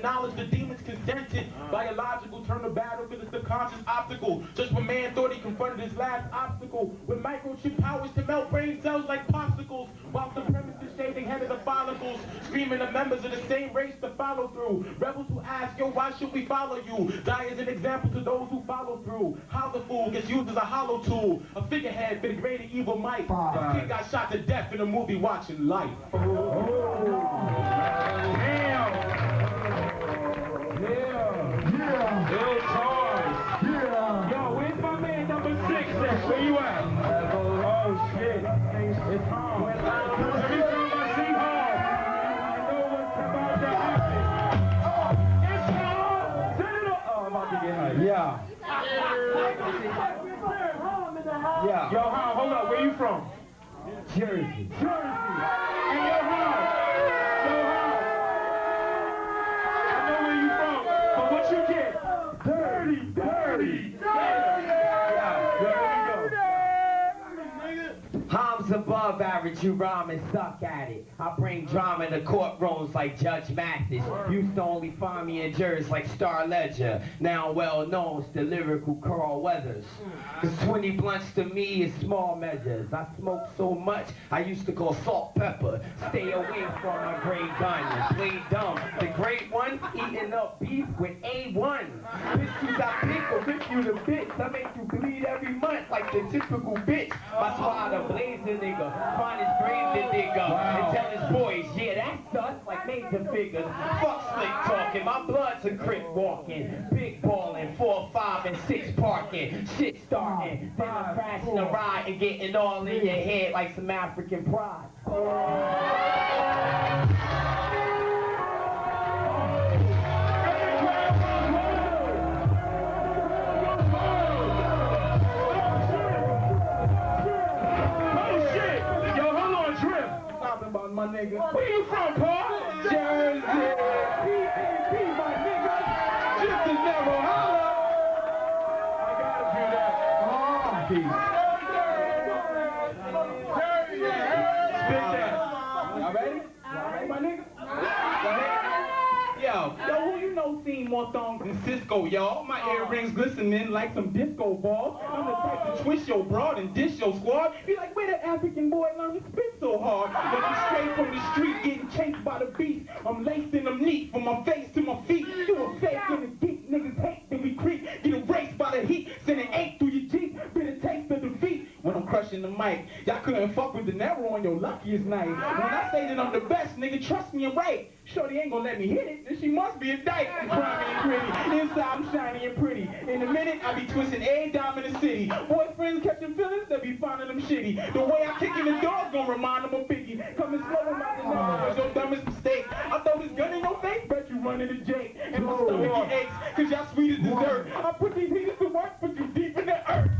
knowledge the demons consented. Biological turn to battle because it's the conscious obstacle. Just when man thought he confronted his last obstacle. With microchip powers to melt brain cells like popsicles. While supremacists shaving head of the follicles. Screaming the members of the same race to follow through. Rebels who ask, yo, why should we follow you? Die as an example to those who follow through. How the fool gets used as a hollow tool. A figurehead for the greater evil might. The kid got shot to death in a movie watching Life.
Yo, Charles. Yeah. Yo, where's my man number 6 at? Where you at? Oh, shit. It's home. Every time I see home, I know what's about to happen. It's home. Turn it up. Oh, I'm about to get hyped. Yeah. Yeah. Yo, hold up. Where you from? Jersey. And yo, what you get? Dirty.
Ham's above average, you rhyme and suck at it. I bring drama to courtrooms like Judge Mathis. Used to only find me in Jersey like Star Ledger. Now well known as the lyrical Carl Weathers. Cause 20 blunts to me is small measures. I smoke so much, I used to call salt pepper. Stay away from my great gun. Play dumb. The great one, eating up beef with A1. Pistols I pick will rip you to bits. I make you bleed every month like the typical bitch. My squad a blazing nigga, find his grave the digger. And tell his boys, yeah, that's us, like major figures. Fuck slick talking, my blood's a crick walking. Big ballin', 4, 5, and 6 parking. Shit starting, then I'm crashing a ride and getting all in your head like some African pride.
My nigga. Where you from, Paul? Jersey. P.A.P. my nigga. Just the devil, holla. I gotta do that. Peace. Spit that. Y'all ready? My nigga?
Yo, who you know seen more thongs than Cisco, y'all? My earrings glistening like some disco balls. I'm the type to twist your broad and dish your squad. Be like, where the African boy learn to spit so hard? But you straight from the street getting chased by the beast. I'm lacing them neat from my face to my feet. You a fake in the geek, niggas hate that we creep. Get erased by the heat, sending 8 through your Jeep. Been a taste of defeat when I'm crushing the mic. Y'all couldn't fuck with De Niro on your luckiest night. When I say that I'm the best, nigga, trust me, I'm right. Shorty ain't gonna let me hit it, then she must be a dyke. Grimy and gritty, inside I'm shiny and pretty. In a minute, I be twisting every dime in the city. Boyfriends catching feelings, they be finding them shitty. The way I kick in the door gonna remind them of Biggie. Coming slow in my design was your dumbest mistake. I throw this gun in your face, bet you run into Jake. And my stomach aches, cause y'all sweet as dessert. I put these heaters to work, put you deep in the earth.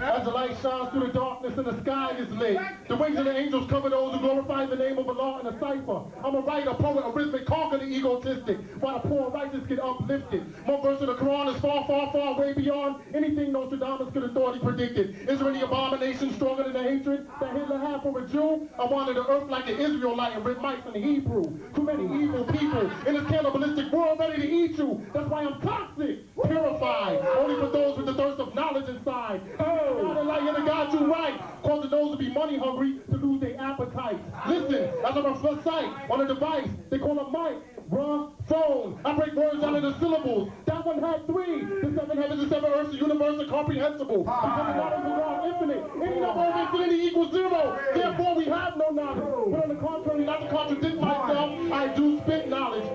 As the light shines through the darkness and the sky is lit, the wings of the angels cover those who glorify the name of Allah in a cipher. I'm a writer, poet, a rhythmic, conquer the egotistic, while the poor righteous get uplifted. My verse of the Quran is far, far, far way beyond anything Nostradamus could have thought he predicted. Is there any abomination stronger than the hatred that Hitler had for a Jew? I wanted the earth like an Israelite and rip mice in Hebrew. Too many evil people in this cannibalistic world ready to eat you. That's why I'm toxic, purified, only for those with the thirst of knowledge inside. Oh, God and light, and got you right, causing those to be money hungry to lose their appetite. Listen, as I reflect sight on a device they call a mic, bruh, phone. I break words out of the syllables. That one had 3. The 7 heavens, the 7 earths, the universe, incomprehensible. Because the knowledge of God infinite. Any number of infinity equals 0. Therefore, we have no knowledge. But on the contrary, not to contradict myself, I do spit knowledge.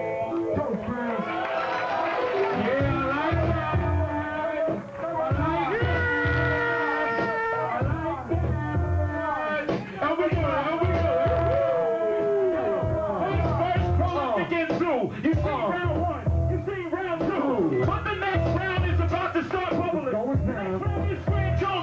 You see round 1, you see round 2, but the next round is about to start bubbling. The next round is Scram Jones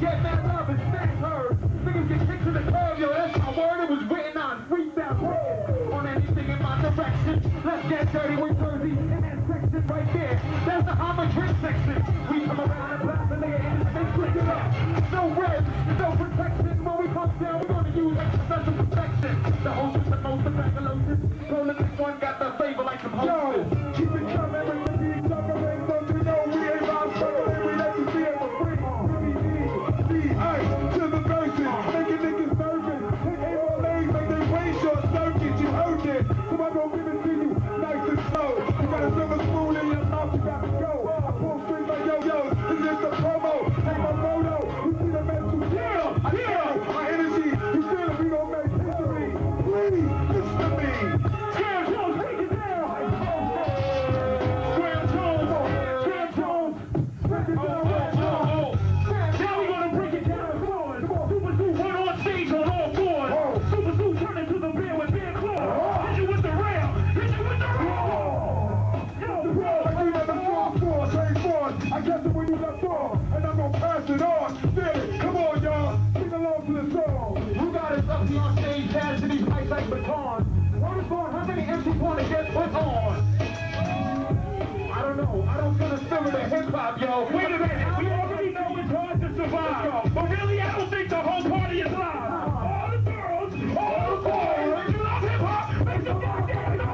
get mad love and smash her. Niggas get kicked to the curb, yo, that's my word. It was written on freestyle plan. On anything in my direction. Let's get dirty with Jersey in that section right there. That's the I'ma drink section. We come around and blast a nigga in his face, click it up. No red, no protection. When we come down, we're gonna use extra special protection. The hostess, the most of baccalaureate. So the next one got the flavor like some hostess.
Yo, keep it coming with the beat, juggling, don't you know we ain't about struggling, we let you see it for free. B-I to the verses, making niggas nervous. Hit aim on legs, make they way short circuit, you heard it. So I'm gonna give it to you, nice and slow. You got a silver spoon in your mouth, you got to go. I pull strings like yo-yos, this is just a promo. Take my photo, you see the mental, yeah, my energy, you feel it, we gon' make history. Please, listen to me.
Scram Jones, break it down! Scram Jones, break it down right now. Now we're gonna break it down forward. Super Zoo went on stage on all fours. Super Zoo turned into the bear with bare claws. Hit you with the rail, hit you with the rail.
Like you never saw before, trade force. I guess it when you left off, and I'm gonna pass it on. Feel it, come on y'all, sing along to the song.
Who got us up here on stage, passing these mics like batons? Word is born, how many MCs wanna get put on? I don't know, I don't feel the spirit of hip-hop, yo. Wait a minute, we already know it's hard to survive. But really, I don't think the whole party is live. All the girls, all the boys, if you love hip-hop, make some goddamn noise!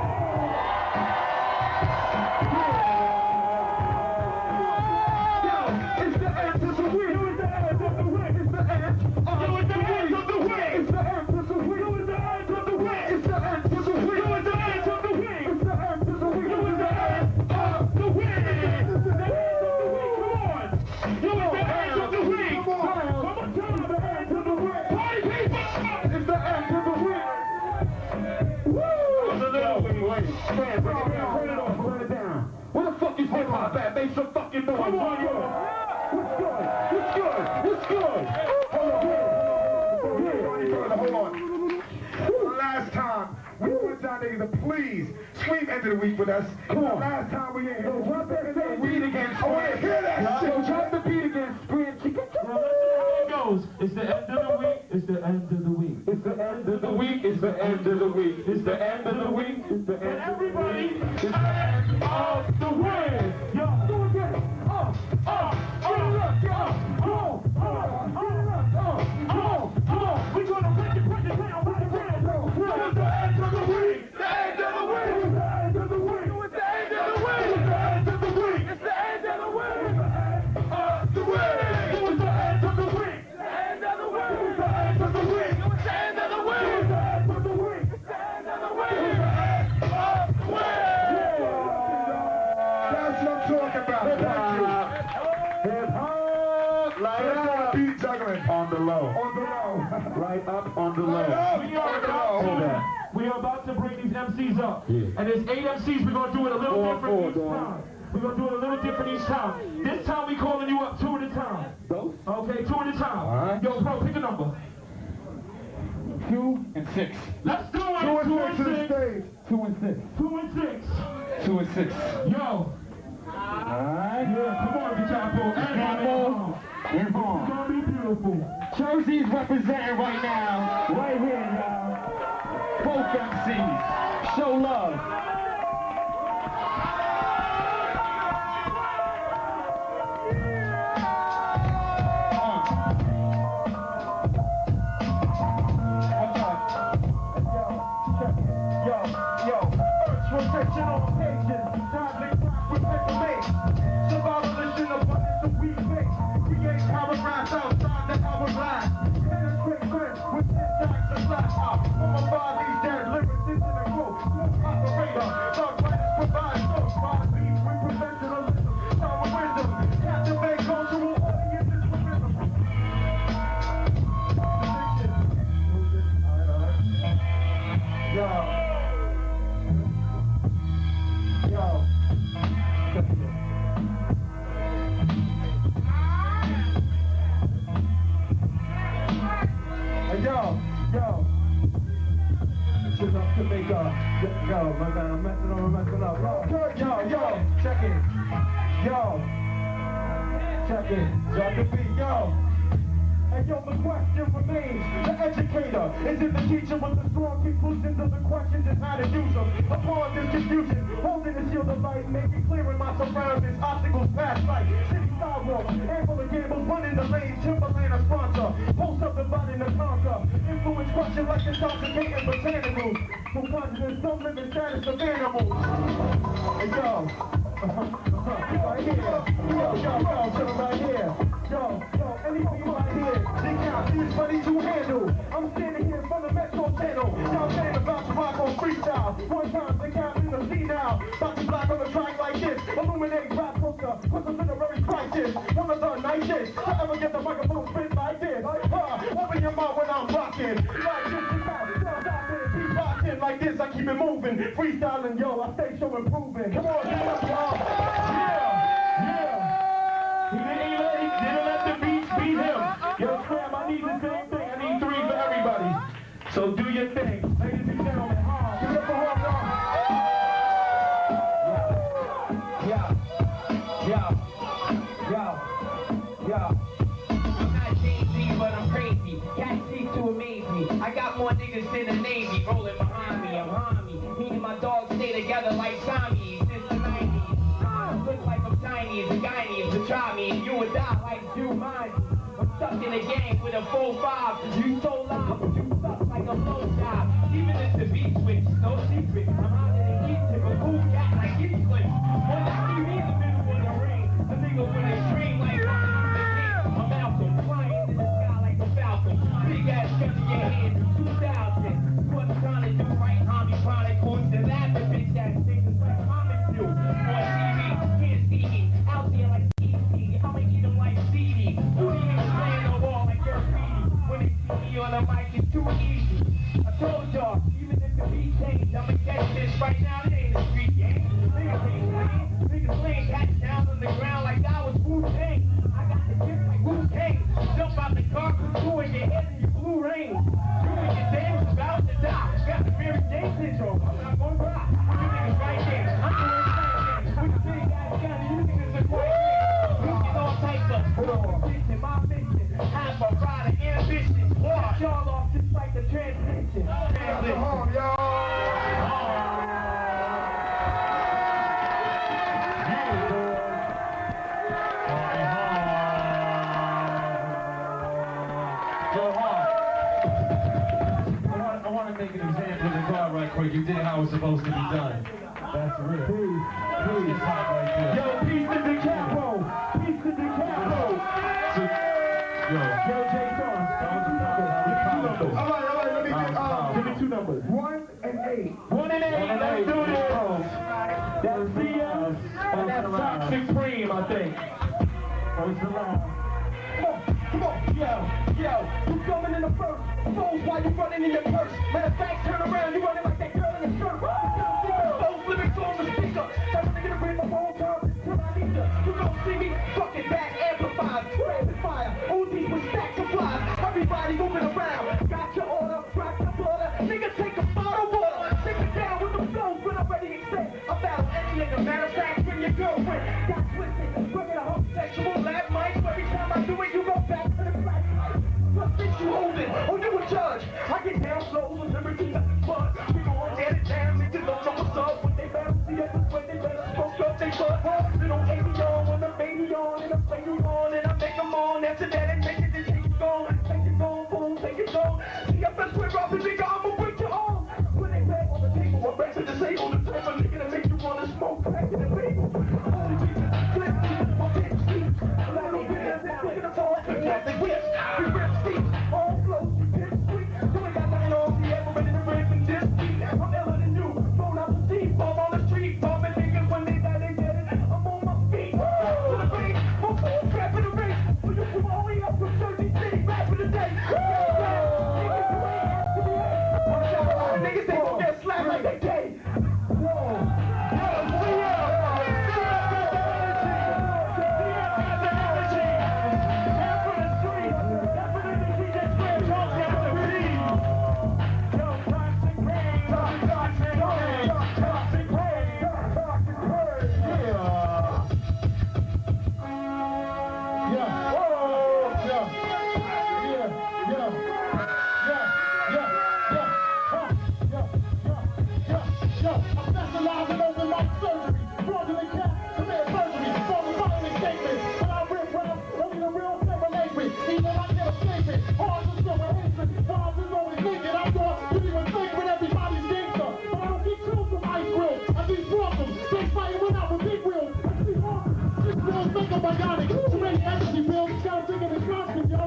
Yo, it's the end of the week. It's the end of the week. It's the end of the week. It's the end of the week. It's the end of the week. It's the end of the week. It's the end of the week. It's the end of the week. It's the end of the week. It's the end of the week. Come on. Yo, it's the end of the week. Come on, tell them the end of the week. Party people. It's the end of the week. Woo! Wait. Man, bring it down. Turn it off. Turn it down. Where the fuck is hip hop at? Make some fucking noise. Come on, yo. What's good? What's good? What's good?
Hold on. Last time, we want y'all niggas to please scream end of the week with us.
Come on.
Last time we ain't here.
Drop that beat again.
I want to hear that shit.
Yo, drop the beat again. Scream chicken.
It goes. It's the end of the week. It's the end of the week.
It's the end of the week. It's the end of the week. It's the end of the week. It's the end of the week. It's the end of the week. Yo, do it again. Come on. We're gonna break it down. It's the end of the week. The end of the week. It's the end of the week. It's the end of the week. It's the end of the week. It's the end of the week. It's the end of the week. It's the end of the week. The end of the week. It's the end of the week. It's the end of the week. It's the end of the week. It's the end of the week. It's the end of the week.
That's what I'm talking about. Thank you.
Hip-hop, light up.
Beat juggling.
On the low.
On the low.
Right up on the
Right
low.
up.
We are about to bring these MCs up. Yeah. And there's 8 MCs. We're going to do it a little different each time. We're going to do it a little different each time. This time we calling you up 2 at a time. Okay, 2 at a time.
All right.
Yo, bro, pick a number.
2 and 6.
Let's do it.
2 and
2
6
and
to the
6.
stage.
2 and 6.
2 and 6.
2 and 6.
Yo.
Alright.
Yeah, come on, Capo.
Capo.
It's gonna be beautiful.
Jersey's representing right now. Right here, y'all. Both MCs. Show love.
Protection on patience, traveling with information. Survivalist abundance of weak faith. Create paragraphs outside the hourglass. Penetrate friends with 10 times the flash out. On my body's dead, lyrics into the quote. Operator, thug writers provide those bodies with professionalism, power wisdom. Captivate cultural audiences with rhythm. Yo. Yo. Shit up to make up. Yo, my man, I'm messing up. Yo, check it. Yo. Check it. Drop the beat, yo.
And yo, the question remains, the educator, is it the teacher with the strong conclusions of the questions and how to use them? Upon this confusion, holding the shield of light, making clear in my surroundings, obstacles past light, city sidewalks, handful of gambles, running the lane, Timberland a sponsor, post up dividing the conquer, influence question like intoxicating botanicals, from consciousness, some living status of animals. Hey yo, right here, yo, chillin' right here, yo, anything right here, dig out, these money to handle, I'm standing here in front of Metro Channel, y'all saying about to rock on freestyle, one time the captain of Z now, about to block on a track like this, illuminate rap poker, put us in a very crisis, one of the nicest, to ever get the microphone spit like this, open your mouth when I'm rocking, like this, like this, I keep it moving, freestyling, yo, I stay so improving. Come on, give it up, y'all. Yeah. He didn't let the beats beat him. Yo, Scram, I need the same thing. I need 3 for everybody. So do your thing, ladies and gentlemen. Give it up for hard rock.
I'm not Jay-Z, but I'm crazy. Cat seems to amaze me. I got more niggas in the Navy rolling behind me. I'm Hami. Me and my dogs stay together like Siamese since the 90s. Look like I'm Chinese and Guyanese to try me, and you would die like Jew mind. I'm stuck in the game with a 4-5. You so loud, but you suck like a blow job. Even if the beat switch, no secret. I'm hotter than Egypt, a cool cat like Heathcliff. When I see me in the middle of the ring, a nigga with a dream like I'm Malcolm, flying in the sky like a falcon. Big ass gun in your hand, 2000. What I'm trying to do right, Hami Chronicles. The laughing bitch ass niggas like comic view. On TV, can't see me. Out there like E.T. I'ma eat them like CD. Who even playing the ball like graffiti? When they see me on the mic, it's too easy. I told y'all, even if the beat change, I'ma catch this right now. It ain't a street game. Niggas laying cats down on the ground like I was Wu-Tang. I got the gift like Wu-Tang. Jump out the car, put two in your head and you blue rain. You and your dance about to die. Got the Mary Jane syndrome. I'm not gonna cry. You niggas right there. I'm doing the same thing. With the big ass gun, you niggas are quiet. You get all types of competition. My mission, have a ride of ambition. Walk y'all off just like the transition. Come on, y'all.
I want to make an example of the car right quick. You did how it's supposed to be done. That's real. Please, pop right there. Yo, peace to the capo. Peace to the capo. Yo, Jay Song. All right, let me give me 2 numbers. 1 and 8. 1 and 8. Let's do this. That's CM and that's Toxic Supreme, I think. What's the line? Come on, yo, you coming in the first. Souls while you running in your purse. Matter of fact, turn around, you running like that girl in the shirt. Those lyrics on the speaker. I'm gonna get a ring of whole time till I need ya. You gon' see me fucking back, amplified, rapid fire. Uzis with stacks of flies. Everybody moving around. Got your order, rock the border. Nigga, take a bottle of water. Take it down with the flows when I'm ready to extend. I battle any nigga. Matter of fact, bring your girlfriend. Got twisted, bringing a homosexual lab mic. Every time I do it, you go back to the black light. What bitch you holding? Oh, you a judge. I get down slow and liberty got the bud. We gon' get it down, niggas don't know what's up. When they better see us, when they better smoke up, they bud. Little baby on, when the baby on, and the baby on, and I make them on. After that, they make it, then take it gone. Take it gone, boom, take it gone. See, I best wear up and nigga, I'ma break your arm. When they back on the table, I'm back to the table. The type of nigga that make you wanna smoke crack in the table. Only reason I flip, my bitch sleep. A lot of bitches, they're looking to fall, and got the whip. We rip steep, all flows, hit sweet. You ain't got nothing on the ever ready to break in this beat. I'm iller than you, roll out the deep, bomb on the street, bombing niggas when they die, they get it. I'm on my feet, to the beat, I'm full crap in the race. So you come all the way up from Jersey City, rap for the day. Niggas, you ain't asking me that. Watch out, niggas, they gon' get slapped like they gay.
bionic. Too many ecstasy pills, gotta think of the constant, yo.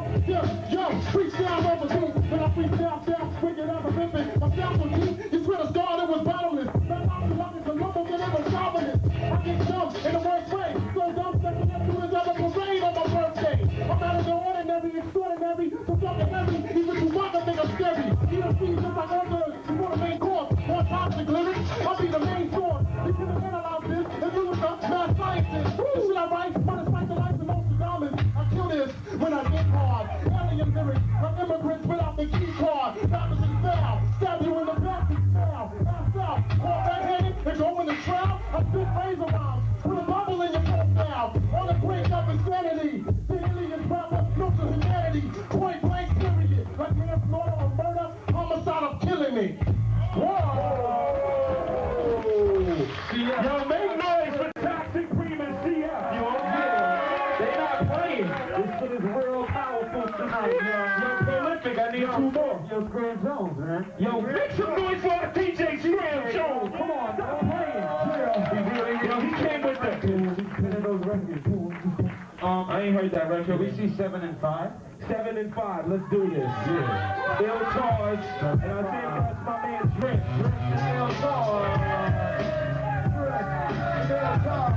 Yo, freestyle over beat. When I freestyle down, bring it out of living. My sound was deep, you swear to God it was bottomless. That mountain love is a lumber, but it was dominant. I get dumb in the worst way. So dumb, second up to his other parade on my birthday. I'm out of the ordinary, extraordinary, so fucking heavy. Even to walk, I think I'm scary. You don't see just like others, you want the main course. More toxic lyrics, I'll be the main source. You could have analyzed this if you was a mad scientist. Should I write? Wanna fight the life of most diamonds? I kill this when I get hard. Alien lyrics, like immigrants without the key card. Rappers and foul, stab you in the back and foul. Ass out, call back-handed and go in the crowd. I spit razor rhymes, put a bubble in your profile. On the brink of insanity, the aliens rapper, no to humanity. Point blank serious, like manslaughter or murder, homicide of killing me. Whoa!
Yo, make noise for Toxic Cream and CF, yo. They not playing. This shit is real powerful tonight, yo. Prolific, I need 2 more. Yo, Scram Jones, man. Yo, make some noise for our DJ Scram Jones. Come on, stop playing. Yo, he came with those records. I ain't heard that record. We see 7 and 5. 7 and 5. Let's do this. Yeah. Ill Charge. And I think that's my man Drip. Ill Charge. Ill Charge.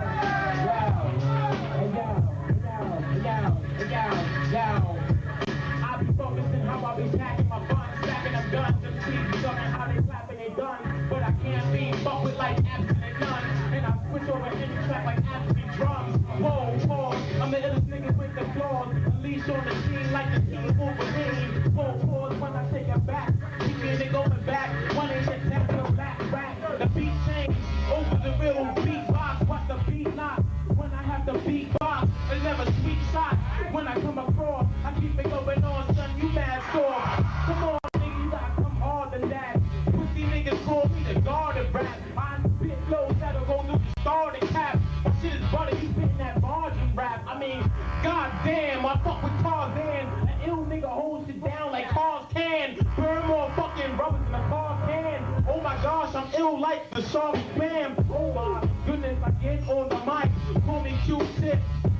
I be focusing how I be packing my buns, stacking them guns, them cheese, talking how they clapping their guns. But I can't be fucked with like absent none. And I switch over any track like absent drums. Whoa, whoa, I'm the illest nigga with the claws. Unleash on the scene like the King Wolverine. Whoa, pause when I take it back. Keep it going back. One ain't just down to the black rap. The beat change over the real beatbox. What the beat not? When I have the beatbox, it's never sweet shot. When I come across, I keep it going on, son. You mad sore? Come on, nigga, you gotta come harder than that. Pussy niggas call me the guard of rap. I spit flows that'll go through the starting cap. My shit is butter, you spitting that margin rap. I mean, goddamn, I fuck with Tarzan. An ill nigga holds it down like cars can. Burn more fucking rubbers than a car can. Oh my gosh, I'm ill like the song spam. Oh my goodness, I get on the mic. Call me Q-tip.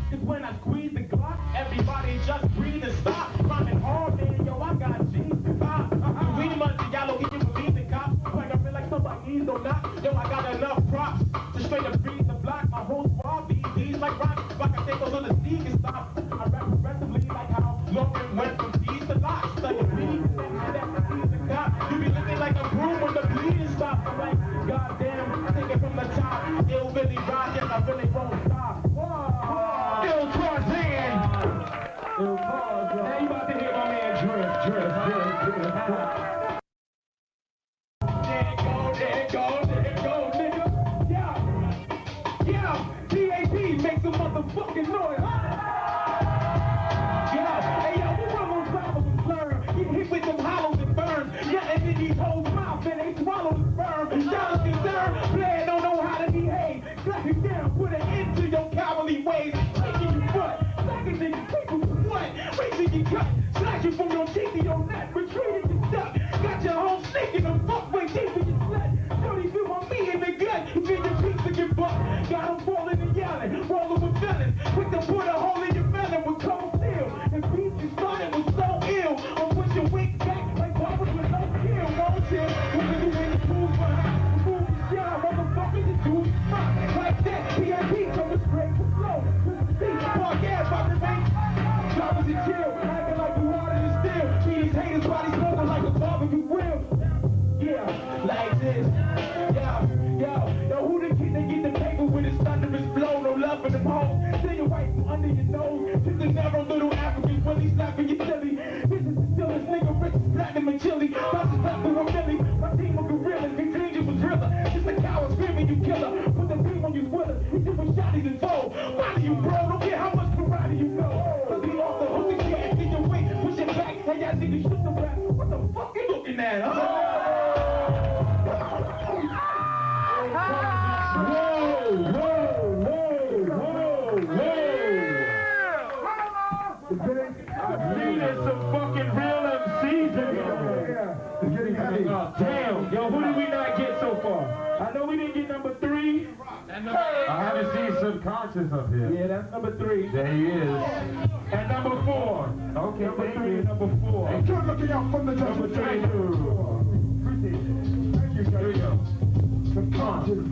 Cause when I squeeze the Glock, everybody just breathe and stop. Rhyming hard, man, yo, I got G's to pop. You read much to y'all, don't get believe the cops. Like I feel like somebody needs no knock. Yo, I got enough props to straight up freeze the block. My whole squad beats like rock. Like I take those on the sneak and stop. I rap progressively like how Lauren went from D's to locks. Like a beat, the cop. You be looking like a broom when the bleeding stops. I'm like, goddamn, take it from the top. Ill really ride, yes, I really won't stop.
Ill Tarzan. Ill Tarzan. Now you about to hear my man Drip. There it go, nigga. Yeah, TAP, make some motherfucking noise. Yeah, hey yo, we one of those rappers who learn. Get hit with them hollows and burns. Yeah, and then these hoes mouth and they swallow the sperm. Y'all concerned, player don't know how to behave. Slack it down, put an end to your cowardly ways. Taking your foot, slacking niggas, people for what? Raising your cut, slashing from your cheek to your neck, retreating your step. Got your whole snake in the fuck way deep in your sweat. Dirty feel on me in the gut, you get your piece of your butt. Got them falling and yelling, rolling with villains. Quick to put a hole in your melon with cold steel. And beats you started was so ill. I'll put your wings back like barbers with no kill. Won't you? When you in the food behind, move your shot, motherfucker, you do smart. Like that, PIP coming straight with flow. Park ass about to make droppers and chill. Acting like you harder than steel. See these haters body smoking like a barbecue grill. Yeah, like this. Yo, who the kid that get the paper with his thunderous flow? No love for them hoes. Say your wife from under your nose. Just a narrow little African willy slapping your silly. This is the chillest nigga, rich, platinum and chili. That's just left for a milli. My team of gorillas, Big Danger was driller. Just a coward screaming, you killer. Put the beam on you swiller. He doing shotties and told. Why do you bro? Don't care how much karate you know. Cause we off the hook and can't get your weight. Push it back. Hey, y'all niggas shoot the rap. What the fuck you looking at, huh? Some fucking real MCs in here. It's getting heavy. Damn, yo, who did we not get so far? I know we didn't get number 3. I haven't seen some
conscious up here.
Yeah, that's number 3.
There he is.
And number 4.
Okay,
Number
thank
3
you.
and number 4.
Hey, good looking out from the
Number
judges.
3 and number 4. Appreciate it. Thank you,
Here we go.
Subconscious.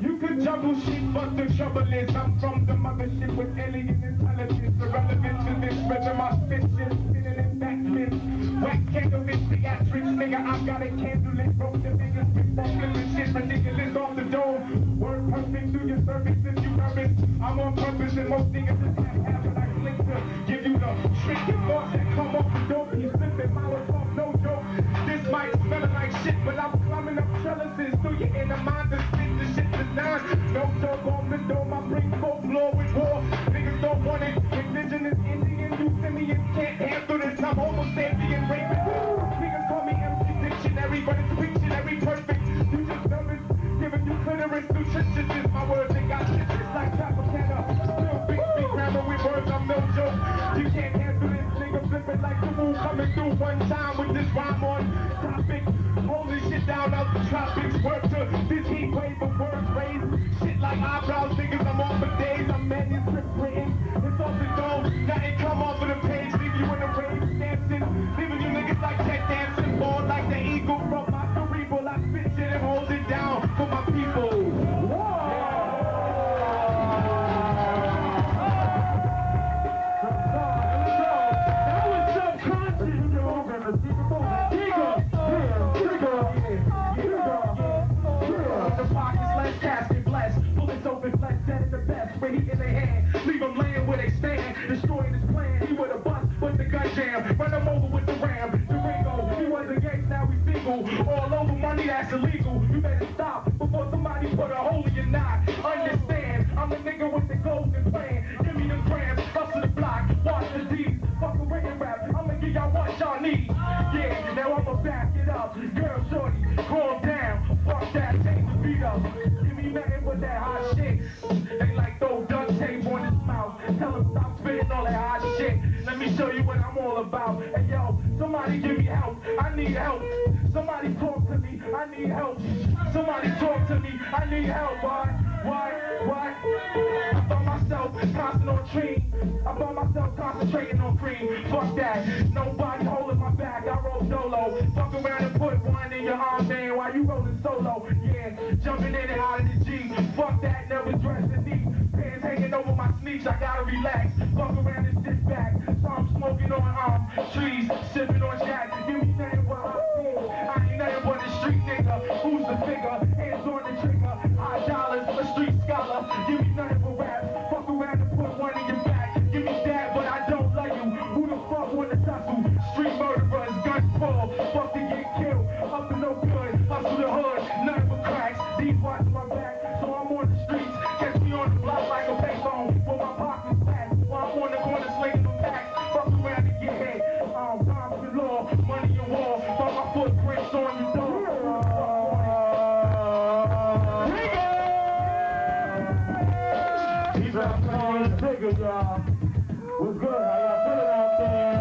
You could juggle shit, but the trouble is I'm from the mothership with alien intelligence. Irrelevant to this rhythm, I spit shit, spinning in backspin. Whack candlelit theatrics, nigga, I got a candle lit. Broke the biggest spit, flipping shit, ridiculous off the dome. Word perfect through your service if you nervous. I'm on purpose and most niggas just have what I click to give you the trick and thoughts that come off the dope. He's flipping Molotov, no joke. This might smell like shit, but I'm climbing up trellises through your inner mind to spit the shit to nine. No joke on the dome, I bring folklore with war. Niggas don't want it. Indigenous, Indian, Euphemians can't handle this. I'm homo sapien raping. Niggas call me MC Dictionary, but it's Pictionary perfect. You just nervous, giving you clitoris nutritious is my words. They got shit just like Tropicana. Still big grammar with words, I'm no joke. You can't handle this, nigga flipping like the moon coming through one time with this rhyme on topic. Holding shit down out the tropics. Work to this heat wave of words raised. Shit like eyebrows, niggas, I'm on for days. I'm manuscript written. It's off the dome, nothing come off of the page. Leave you in a rave dancing. Leaving you niggas like Ted dancing. Born like the eagle from my cerebral. I spit shit and hold it down for my people. Casket blessed, bullets open, flesh dead in the best. With heat in their hand, leave them laying where they stand. Destroying his plan, he with a bus, but the gun jam. Run him over with the ram, the Ringo. He was a gangster, now we single. All over money that's illegal. You better stop before somebody put a hole in your knot. Understand, I'm the nigga with the golden plan. Give me the grams, hustle the block, watch the D's. Fuck away and rap, I'ma give y'all what y'all need. Yeah, now I'ma back it up. Girl, shorty, calm down. Fuck that, take the beat up. Nothing but that hot shit. They like throw duct tape on his mouth. Tell him stop spitting all that hot shit. Let me show you what I'm all about. Hey yo, somebody give me help. I need help. Somebody talk to me. I need help. Somebody talk to me. I need help. Why? I found myself constant on cream. I found myself concentrating on cream. Fuck that. Nobody holding my back. I roll solo. Fuck around and put one in your arm, man, while you rolling solo. Yeah, jumping in and out of the G. Fuck that, never dressed in neat. Pants hanging over my sneaks, I gotta relax. Fuck around and sit back. So I'm smoking on trees, sipping on Jack. Give me nothing but I ain't nothing but a street nigga. Who's the figure? Hands on the trigger. High dollars, a street scholar. Give me nothing but rap. Fuck around and put one in your back. Give me that, but I don't love you. Who the fuck wanna tussle? Street murderers, guns pull. Fuck to get killed. Up to no good. Hustle the hood, nothing but cracks. These watch my back, so I'm on the streets. Catch me on the block like a payphone. With my pockets packed. While I'm on the corner slinging them back. Fuck around and get hit. Bombs and law, money and war. Fuck my footprints on your door. He's up on the trigger, y'all. What's good? How y'all feeling out there?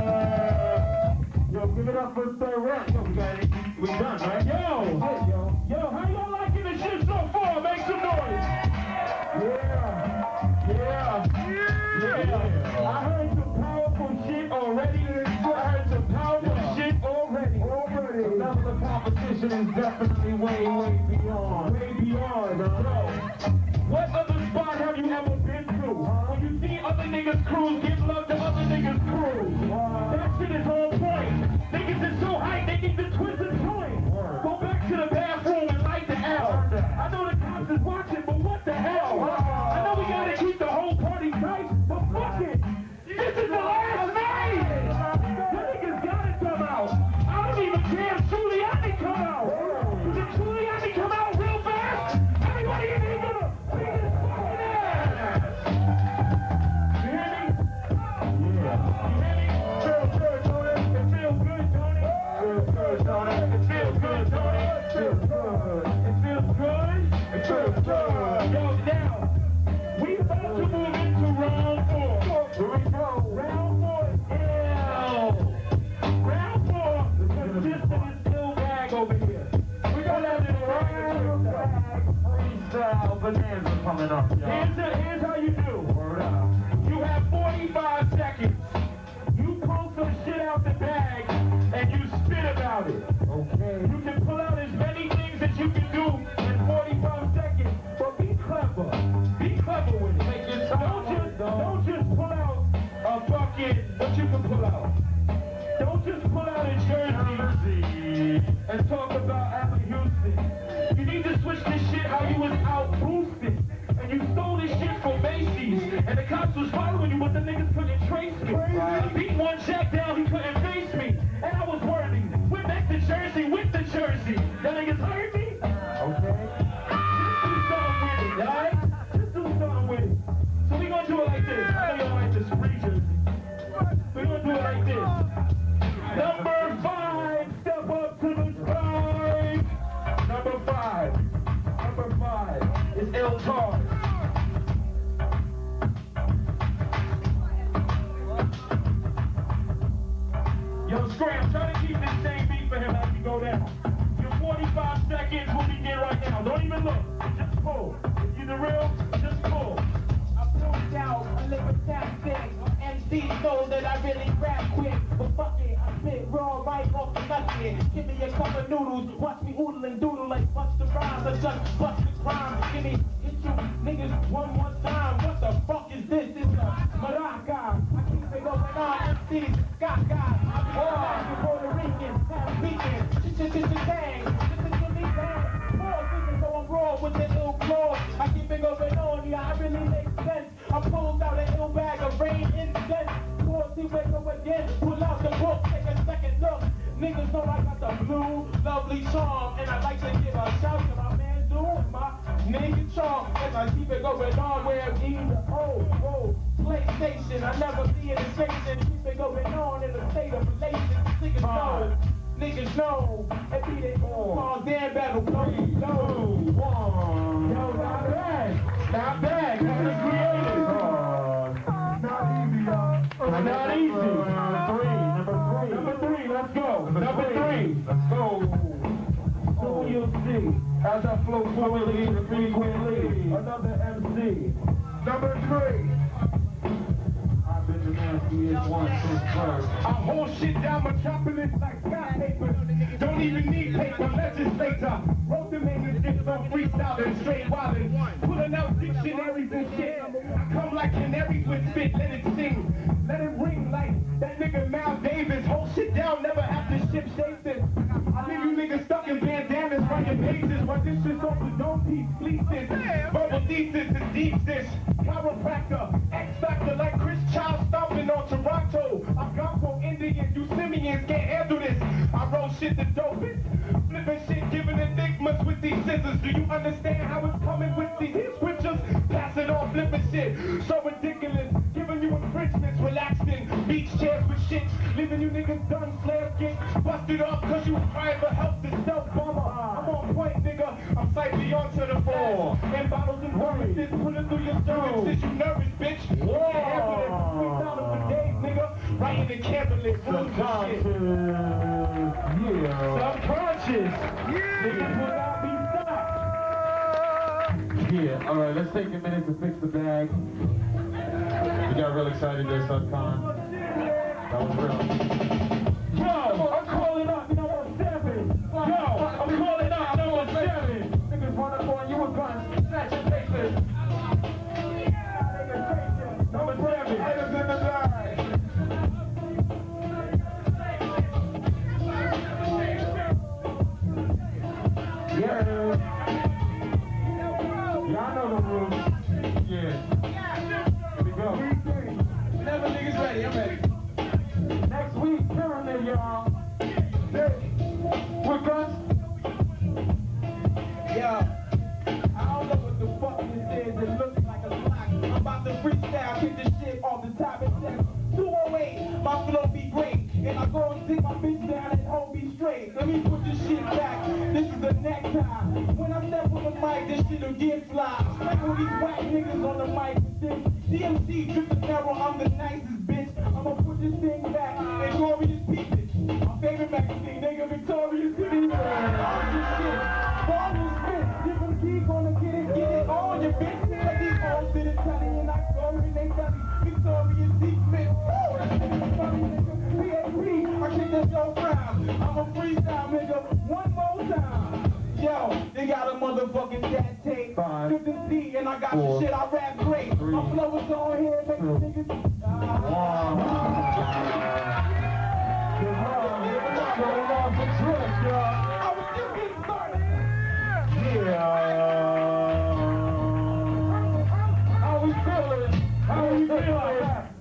Yo, give it up for the third round. Yo, we got it. We done, right? Yo, how y'all liking the shit so far? Make some noise. Yeah. I heard some powerful shit already. The level of competition is definitely way beyond. So, what other spot have you ever been to? When you see other niggas' crews give love to other niggas' crews. That shit is on point. Niggas is so hyped they need to twist and joint. Go back to the bathroom and light the L. I know the cops is watching, but what the hell? I know we gotta keep the whole party tight, but fuck it. This is the last night. The niggas gotta come out. I don't even care if Giuliani come out. Did Giuliani come out real fast? Everybody in here gonna beat his fucking ass. You hear me?
bonanza coming up, y'all. Here's how you do. Word up. You have 45 seconds. You pull some shit out the bag and you spit about it. Okay. You can pull out as many things as you can do in 45 seconds, but be clever. Be clever with it. Make your time. Don't just pull out a bucket, what you can pull out. Don't just pull out a jersey and talk about Allen Houston. You need to switch this shit how you was out boosting. And you stole this shit from Macy's. And the cops was following you, but the niggas couldn't trace me. I beat one jack down, he couldn't face me. And I was worthy. Went back to Jersey with the jersey. That niggas heard me? Okay. Just do something with it, alright? Just do something with it. So we gonna do it like this. I know y'all like this free jersey. We gonna do it like this. Number 5, step up to the side. Number 5 is El Tars. Yo, Scram, try to keep this same beat for him as you go down. Your 45 seconds will begin right now. Don't even look. Just pull. If you're the real, just pull.
I pulled out a little tactic. MCs know that I really rap quick. But fuck it, I spit raw right off the nugget. Give me a cup of noodles. Watch me oodle and doodle like Busta Rhymes. I just bust the crime. Give me, hit you niggas one more time. What the fuck is this? It's a maraca. I keep it going on. MCs, Scott guy. I'm a Puerto Rican. I'm beating. Dang. Give me bang. More thinking so I'm raw with the ill claw. I keep it going on. Yeah, I really make sense. I pulled out an ill bag of rain incense. See wake up again, pull out the book, take a second look. Niggas know I got the blue, lovely charm. And I like to give a shout to my man doing my nigga charm. As I keep it going on where either PlayStation, I never be in a station. Keep it going on in a state of relations. Niggas know, and be they all damn battle. 3, 2, 1.
Yo, not bad. Not bad. Kind of creative. Not easy. Number three, let's go. Number 3. Let's go. So you'll see, as I flow fluidly and frequently, another MC. Number 3. I've been the nastiest one since birth.
I hold shit down Metropolis like skyscrapers. Don't even need paper, legislator. Wrote the manuscripts on freestyle and straight wildin'. Pulling out dictionaries and shit. I come like canaries with spit, let it sing. Let it ring like that nigga Mal Davis. Hold shit down, never have to ship shape this. I leave you niggas stuck in bandanas, running pages. Run this shit off with no peace, fleeces. Verbal thesis is deep this. Chiropractor, X Factor like Chris Child stomping on Toronto. Algonquin Indians, you simians can't handle this. I roll shit the dopest. Flipping shit, giving enigmas with these scissors. Do you understand how it's coming with these scriptures? Pass it on, flipping shit. So ridiculous. Giving you infringements, relaxed in beach chairs with shit. Leaving you niggas done, slave get busted off cause you crying for help to self-bomber. I'm on point, nigga. I'm slightly onto the floor. And bottles and worries, pulling through your cervix. You nervous, bitch. $3 for days, nigga. Writing the candlelit.
Subconscious. Yeah. Subconscious. Niggas will not be stopped.
Yeah, alright, let's take a minute to fix the bag. You got real excited there, Subcon. That was real.
Yo, I'm calling up number 7. Yo, I'm calling up number 7. Niggas run up on you with guns, snatch your faces. Number 7. Items in the line. Yeah. Y'all know the rules. Yeah. Here we go.
Whenever niggas ready, I'm ready.
Next week, Pyramid, y'all. With guns.
Yo, I don't know what the fuck this is. It looks like a block. I'm about to freestyle, kick this shit off the top. It says 208, my flow be great. And I go and take my bitch down and hold me straight. Let me put this shit back. This is the necktie. When I step on the mic, this shit'll get fly. Like all these white niggas on the mic with this. DMC, Drip the Narrow, I'm the nicest bitch. I'ma put this thing back and glorious pieces. My favorite magazine, nigga, Victoria's Secret. All this shit, all this spit. Different key, gonna get it on words in D, and I got the shit I rap great. My flow is on here, make niggas. I was just getting started.
How we feeling? How we feeling?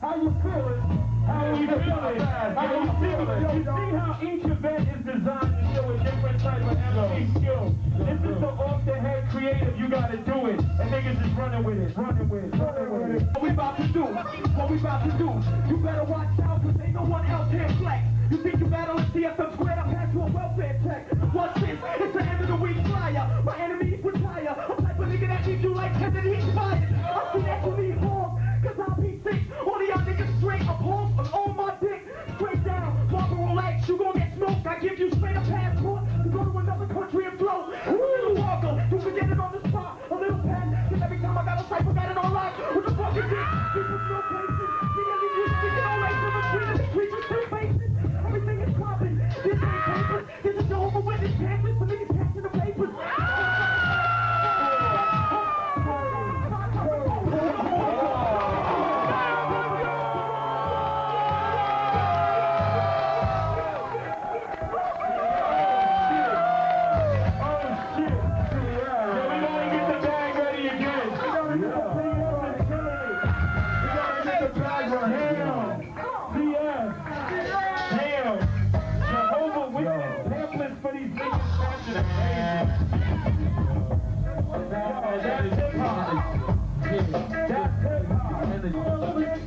How you feeling? How we feeling? How you feeling? You see how each event is designed to show a different type of MC skill. This is the off-the-head creative. You gotta do it. And niggas is running with it. Running with it. Running with it.
What we about to do? What we about to do? You better watch out, cause ain't no one else here flex. You think you battle at CFM squared? I'll pass you a welfare check. Watch this, it's the end of the week flyer. My enemies retire. I'm type of nigga that treats you like Kennedy expired. I see that you need home, cause I'll be sick. All of y'all niggas straight up home, I'm on my dick. Straight down, Marlboro Lights, you gon' get smoked. I give you straight a passport to go to another country and float. A little walker, you forget it on the spot. A little pen, cause every time I got a cipher, got it on lock. What the fuck is this? You put no patience. See, I leave you speaking all right from the street and the streets are still facing. Everything is popping. This ain't papers. This is Jehovah's Witness pamphlets for niggas catching the papers.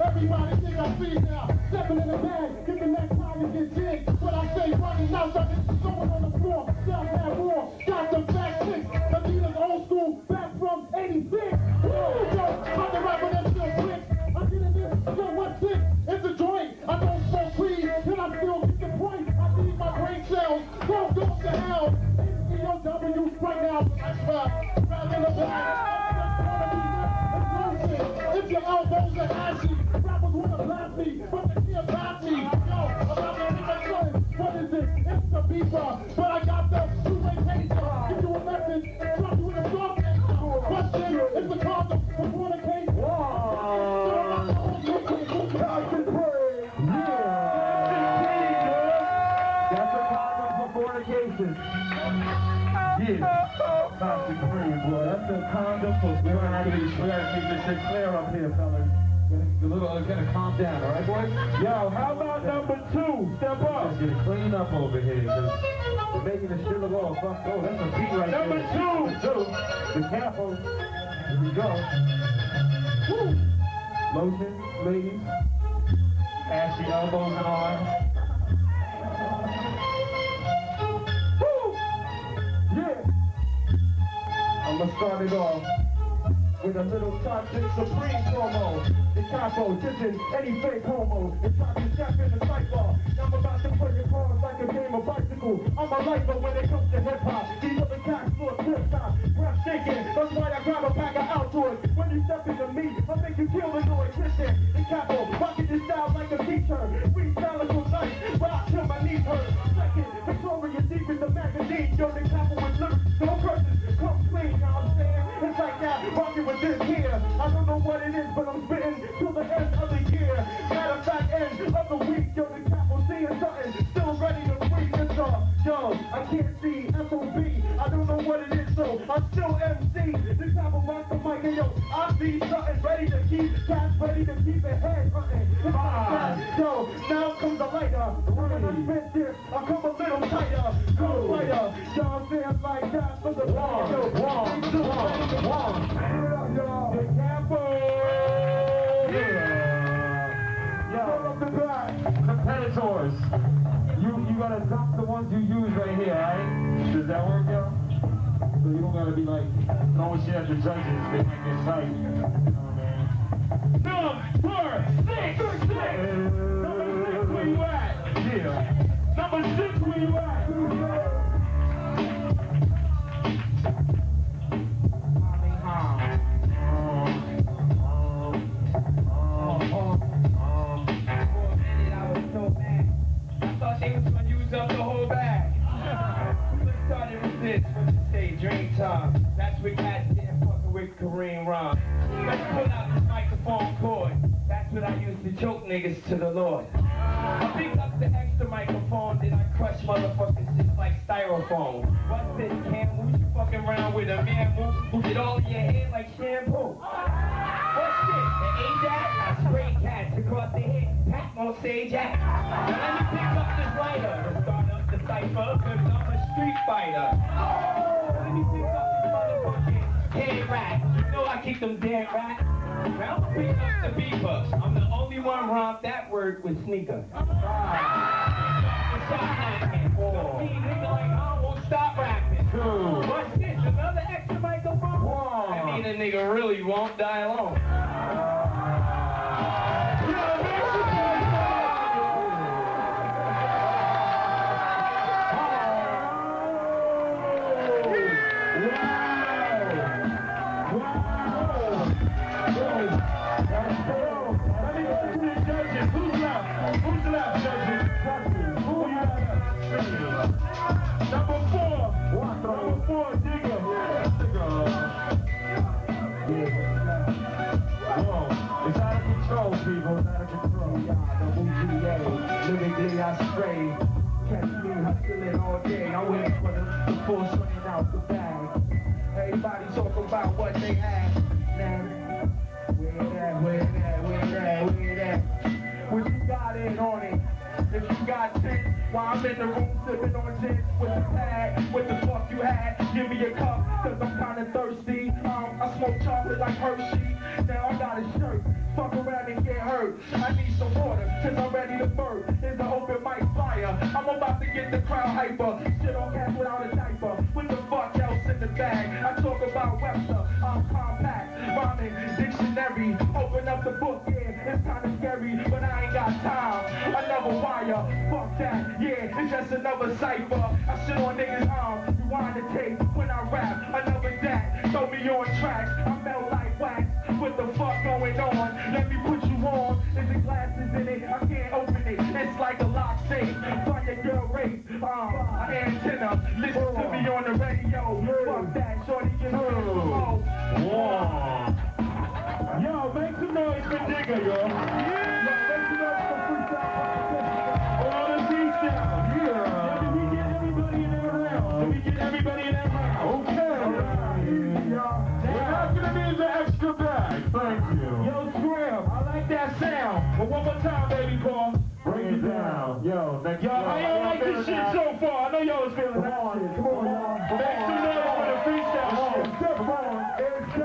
Everybody think I see now. Stepping in the bag, get the next time you get jigged. What I say, running out, going on the floor. Down that war, got the back six. Adidas old school, back from 86. Yo, I'm the rapper that's still quick. I'm getting this, yo, what's this? It's a joint. I don't smoke weed, and I'm still getting point. I need my brain cells. Don't go to hell. HCOW right now. Rap in the back. If your elbows are ashy, rappers wanna blast me, but they can't pass me. Yo, I'm out there in my son. What is it? It's the beeper, but I got the two-way taser. Give you a message and drop you in a dog nature. Question, is the condom for fornication?
That's a condom for fornication. Yeah. Not the cream, boy. That's the condom for fornication. We gotta keep this shit clear up here, fellas. Gotta calm down, alright, boys? Yo, how about number 2? Step up. Let's get it clean up over here, because we're making the shit look all fucked. Oh, that's a beat right
Number
there.
two.
Be careful. Here we go. Woo. Lotion, ladies. Ashy elbows and arms. Woo. Yeah. I'ma start it off with a little toxic supreme promo. The capo, dissing any fake homo. The toxic step in the cypher. I'm about to play your cards like a game of bicycle. I'm a lifer when it comes to hip-hop. These other cats for a flip top. Breath shaking, that's why I grab a pack of outdoors. When you step into me, I make you feel the noise. Listen, the capo, rocking this style like a t-shirt. Freestyle is so nice, rock till my knees hurt. Second, Victoria deep in the magazine. Yo, the capo with lyrics, no verses, come clean, now I'm saying. It's like that, rocking with this here. I don't know what it is, but I'm spitting till the end of the year. Matter of fact, end of the week. Yo, the capo seeing something, still ready to freak this off. Yo, I can't see FOB. I don't know what it is, so I'm still MC. The capo rock the mic, and yo, I see something ready to keep cats ready to keep it head hunting. Yo, now comes the lighter. When I spit this, I come a little tighter. Go lighter. Y'all fans like that for the one. The capo. Yo, up the back. Competitors. You gotta dump the ones you use right here, alright? Does that work, yo? So you don't gotta be like throwing shit at the judges. They make this fight. You know what I mean?
Number 6. Number 6, where you at?
Yeah.
Number 6, where you at?
Drink time. That's what cats did fucking with pull out this microphone cord. That's what I use to choke niggas to the Lord. I pick up the extra microphone, then I crush motherfuckers just like styrofoam. What's this, Cam? Who you fucking around with a man who get all in your hair like shampoo? What's this? The Ajax? I spray cats across the head, pack on stage act. Now let me pick up this lighter to start up the cipher, cause I'm a street fighter. Let me pick up this motherfucking head rat. You know I kick them damn rats. Now I'm pick up the beeper. I'm the only one rhyme that word with sneaker. Don't mean nigga like I won't stop rapping. What's this? Another extra microphone? I mean a nigga really won't die alone.
Lyrically I stray, catch me hustling all day. I wait for the force running out the bag. Everybody talk about what they have. Now, where that? When you got it on it, if you got 10, while I'm in the room sipping on gin with the pad, what the fuck you had? Give me a cup, cause I'm kinda thirsty. I smoke chocolate like Hershey. Now I got a shirt. Fuck around and get hurt. I need some water, cause I'm ready to burn. It's an open mic fire. I'm about to get the crowd hyper. Shit on cats without a diaper. What the fuck else in the bag? I talk about Webster. I'm compact. Rhyming dictionary. Open up the book, yeah. It's kinda scary, but I ain't got time. Another wire. Fuck that. Yeah, it's just another cipher. I shit on niggas' arms. Rewind the tape when I rap. Another that. Throw me on tracks. I melt like wax. What the fuck going on? Let me put you on. There's the glasses in it. I can't open it. It's like a lock safe. Find your girl rape. Antenna. Listen to me on the radio. Fuck that. Shorty, get real.
Yo, make some noise for Digger, yo. Yeah. Make some noise for freestyle. On the freestyle. Yeah. Let me get everybody in that round. Okay. We're not gonna need the extra bag. Thank you. Yo, Scram, I like that sound. But one more time, baby, Paul. Bring it down. Yo, how y'all like this shit so far? I know y'all was feeling that shit. Come on, y'all. Make some noise for the freestyle shit. Come on. I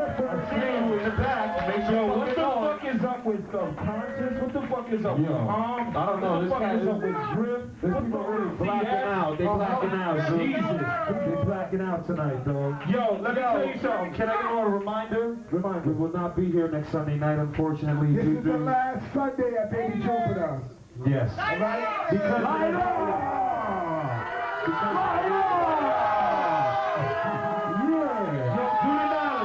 see you in the back. Yo, what the fuck is up with subconscious? What the fuck is up with Tom?
I don't know.
What the fuck is up with Drip?
This people really blacking out. They blacking out, dude.
Jesus.
They blacking out tonight, dog.
Yo, let me tell you something. Can I get a reminder?
We will not be here next Sunday night, unfortunately.
This is the last Sunday at Baby Jupiter.
Yes.
Alright?
Because
Light on!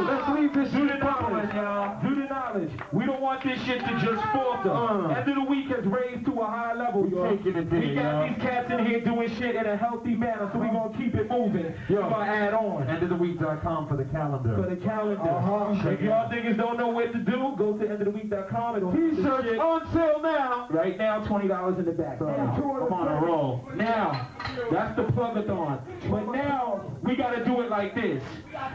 Let's leave this do the knowledge, y'all. Do the knowledge. We don't want this shit to just falter. End of the week has raised to a high level, y'all. We got these cats in here doing shit in a healthy manner, so we gonna keep it moving. We're gonna add on.
Endoftheweek.com for the calendar.
For the calendar. If y'all niggas don't know what to do, go to endoftheweek.com.
T-shirts on sale now.
Right now, $20 in the back.
I'm on a roll.
Now, that's the plug-a-thon. But now, we gotta do it like this.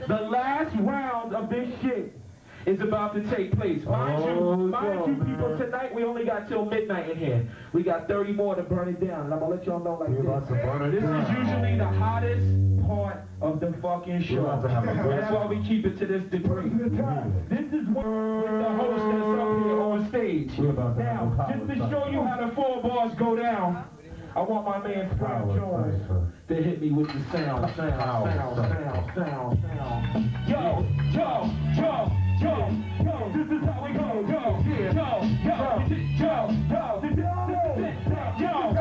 The last round of this shit is about to take place. Mind you, people, tonight we only got till midnight in here. We got 30 more to burn it down, and I'm gonna let y'all know like this. This is usually the hottest part of the fucking show. That's why we keep it to this degree. This is what the host that's up here on stage. Now, just to show you how the 4 bars go down, I want my man Frank Jones to hit me with the sound. Yo, this is how we go. Yo, the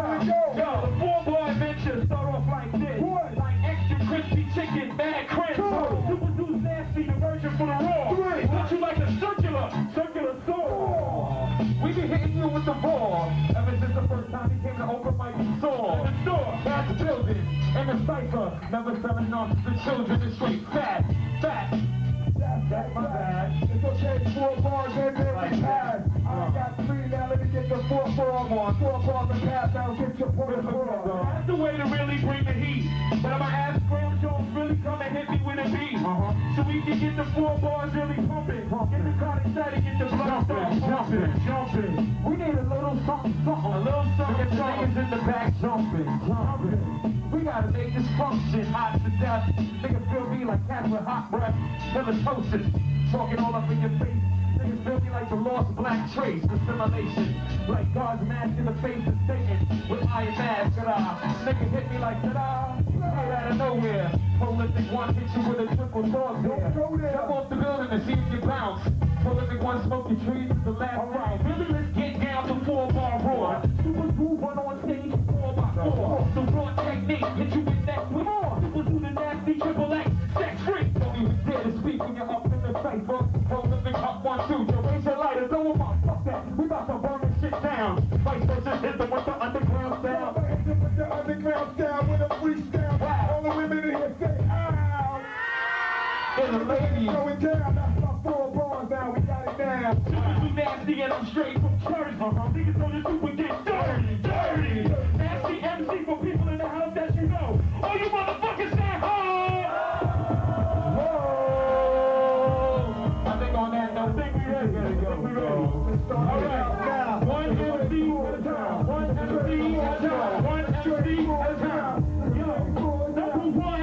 4-bar adventure start off like this. Like extra crispy chicken, bad crisp. Super Zeus nasty, the version for the raw. Touch you like a circular saw. We been hitting you with the ball ever since the first time he came to open my store. The store, that's the building, and the cipher. Never selling off to the children, it's straight fat. That's my bad.
It's okay, 4 bars and then we pass. I got 3 now, let me get the 4 bars on. 4 bars and pass, now get your point across.
That's the way to really bring the heat. But I'ma ask Graham Jones really come and hit me with a beat. So we can get the 4 bars really pumping. Get the crowd excited, get the blood
Jumping. We need a little something.
A little something,
Get the niggas in the back jumping. We gotta make this function hot to death. Niggas feel me like cats with hot breath. Halitosis, talking all up in your face. Niggas feel me like the lost black trace. Assimilation, like God's mask in the face of Satan. With iron mask, nigga hit me like ta-da. Right out of nowhere. Prolific one hit you with a triple dog there. Jump off the building and see if you bounce. Prolific one smoke your trees is the last round. Really, let's get down to 4 bar roar. Super Smooth run on stage 4 by 4. The raw technique hit you with that with more. Super do the nasty triple X sex free. Don't even dare to speak when you're up in the cipher. Prolific up 1, 2. Yo, raise your lighter, throw them up. Fuck that. We about to burn this shit down. Vice versa, hit them with the underground sound.
With the underground style, with a freestyle. All the women in here say, ow.
And the ladies
Going down, that's my 4 bars now, we got it down.
Super too nasty and I'm straight from Jersey. Niggas on the super get dirty. Nasty MC for people in the house that you know. All you motherfuckers say ho!
Whoa! I think on that note, I think we ready.
All right, one MC at a time. One MC at a time. One MC at a time. Yo, number one.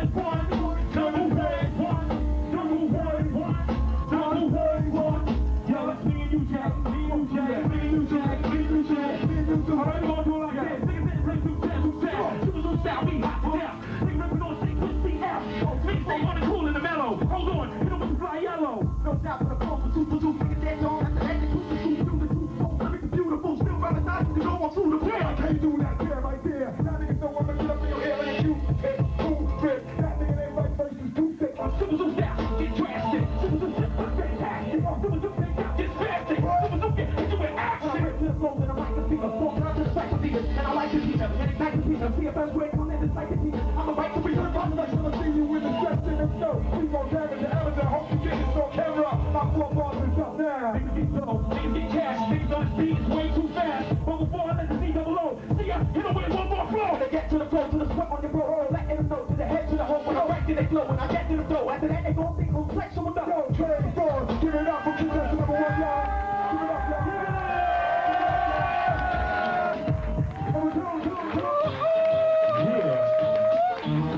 Yo, it's me and you, Jack. Me and you, Jack. Me and you, Jack. Me and you, Jack. Me and you, Jack. All right, we're gonna do it like this. Niggas in play 2 7. Super Zoom style, we hot to death. Niggas ripping on shit, twist CF. Me stay on the cool in the mellow. Hold on, hit him with the fly yellow. No doubt for the phone for Super Zoom. Niggas dead on. That's the legend. Super Zoom, do the 2 4. Let me be beautiful. Still by the side, you go on through the play.
I can't do that there, right there. Now niggas don't want to get up in your ear and you hit, boom, rip. That nigga ain't right versus 2 6.
Super Zoom style, get drastic. Super Zoom shit, fantastic. Super Zoom take out, get spastic. Super Zoom get hit you with action.
I'm ready to flow and I like to see the 4 conscious psychothesis. And I like to see them, and it's back to see them. See if I'm great, come in the psychothesis. I'm a right to be heard, I'm the
I'm gonna see you with the stress in the show. We gon' damage the evidence. Hope you get this on camera. My 4 bars is up now.
Niggas get low, niggas get cash, niggas on the speed is way too fast. But before I let the C double O, see ya, hit 'em with 1 more flow.
They get to the flow, to the sweat on your bro. Letting them know, to the head, to the hole. When I wreck, then they flow. When I get to the flow, after that they gon' think who's flex on the
Yo, Trey Bars, give it up for contestant number 1, y'all. Give it up, y'all.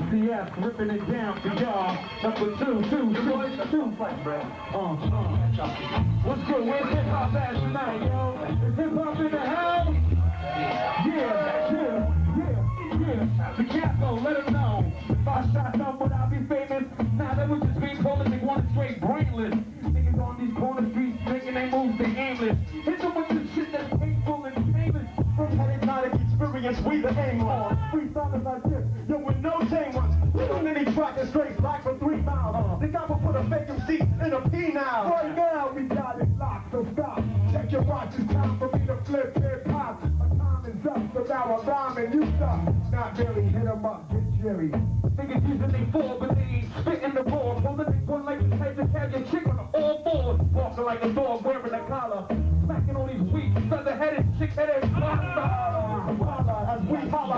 CF ripping it down for y'all. Number 2. Fight, bro. What's good? Where's hip hop at tonight, yo? Is hip hop in the house? Yeah. The Capo, let him know. If I shot up, would I be famous? Nah, that would just be calling me one straight brainless. Niggas on these corner streets making they moves, they aimless. Hit them with this shit that's painful and famous.
From hypnotic experience, we the aim on. Freestylers like this, yo, with no shame ones. We don't any track and straight like for 3 miles. They got to put a fake MC in a P now. Right now, we got it locked, so stop. Check your watch, it's time for me to flip hip hop. My time is up, so now I rhyme and you stop. Not really, hit 'em up, get Jerry.
Niggas using they 4, but they ain't spitting the ball. Pulling they one like the type to have your chick on all 4s. Walking like a dog wearing a collar. Smacking on these weak, feather-headed, chick-headed
As we holla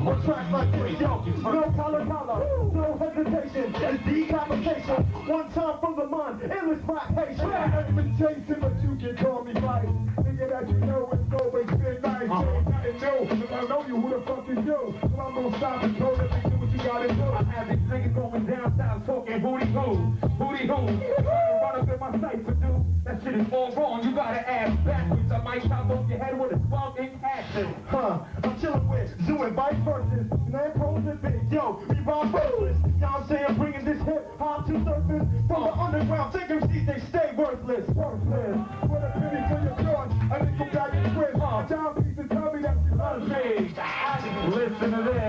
on tracks like this, yo, no collar, no hesitation, it's decapitation. One time from the mind, endless rap patient. I ain't been chasing, but you can call me vice. Nigga that you know it's always been nice. Ain't nothing new, if I know you, who the fuck is you? So I'm gonna stop and go to do what you gotta do.
I have these niggas going down south talking booty hoo. Run up in my cipher, dude. That shit is all wrong. You gotta ass backwards. I might top off your head with a 12-inch action.
I'm chillin' with Zoo and vice versa. Man, pros and big, yo, we rhyme ruthless. Y'all I'm saying, bringing this hip hop to surface. From the underground, take MCs, they stay worthless. Worthless. With a penny for your thoughts, I think you got your twist. John Peace tell me that you love me.
Listen to this.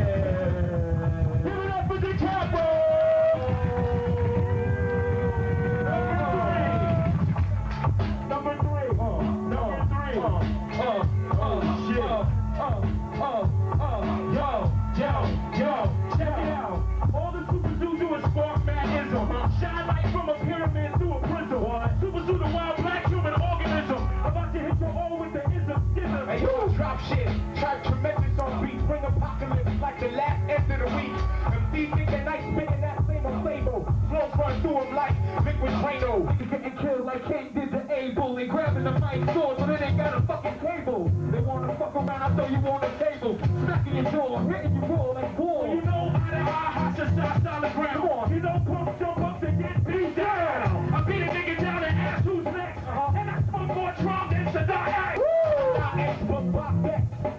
Give it up for the Capo!
Number 3.
Yo, check it out. All the Super Zoo do is spark manism. Shine light from a pyramid through a prism. Super Zoo the one
shit. Type tremendous on beats, bring apocalypse like the last end of the week. MCs think they're nice, spitting that same old label. Flows run through them like liquid Drano.
Niggas getting killed like King did the Able. They grabbing the mic sword, but it ain't got a fucking cable. They wanna fuck around, I throw you on the table. Smacking your jaw, hitting you raw like war.
You know how the high just solid ground.
Come on.
You don't pump, jump up and get beat down. I beat a nigga down and ask who's next. And I smoke more drum than Saddam.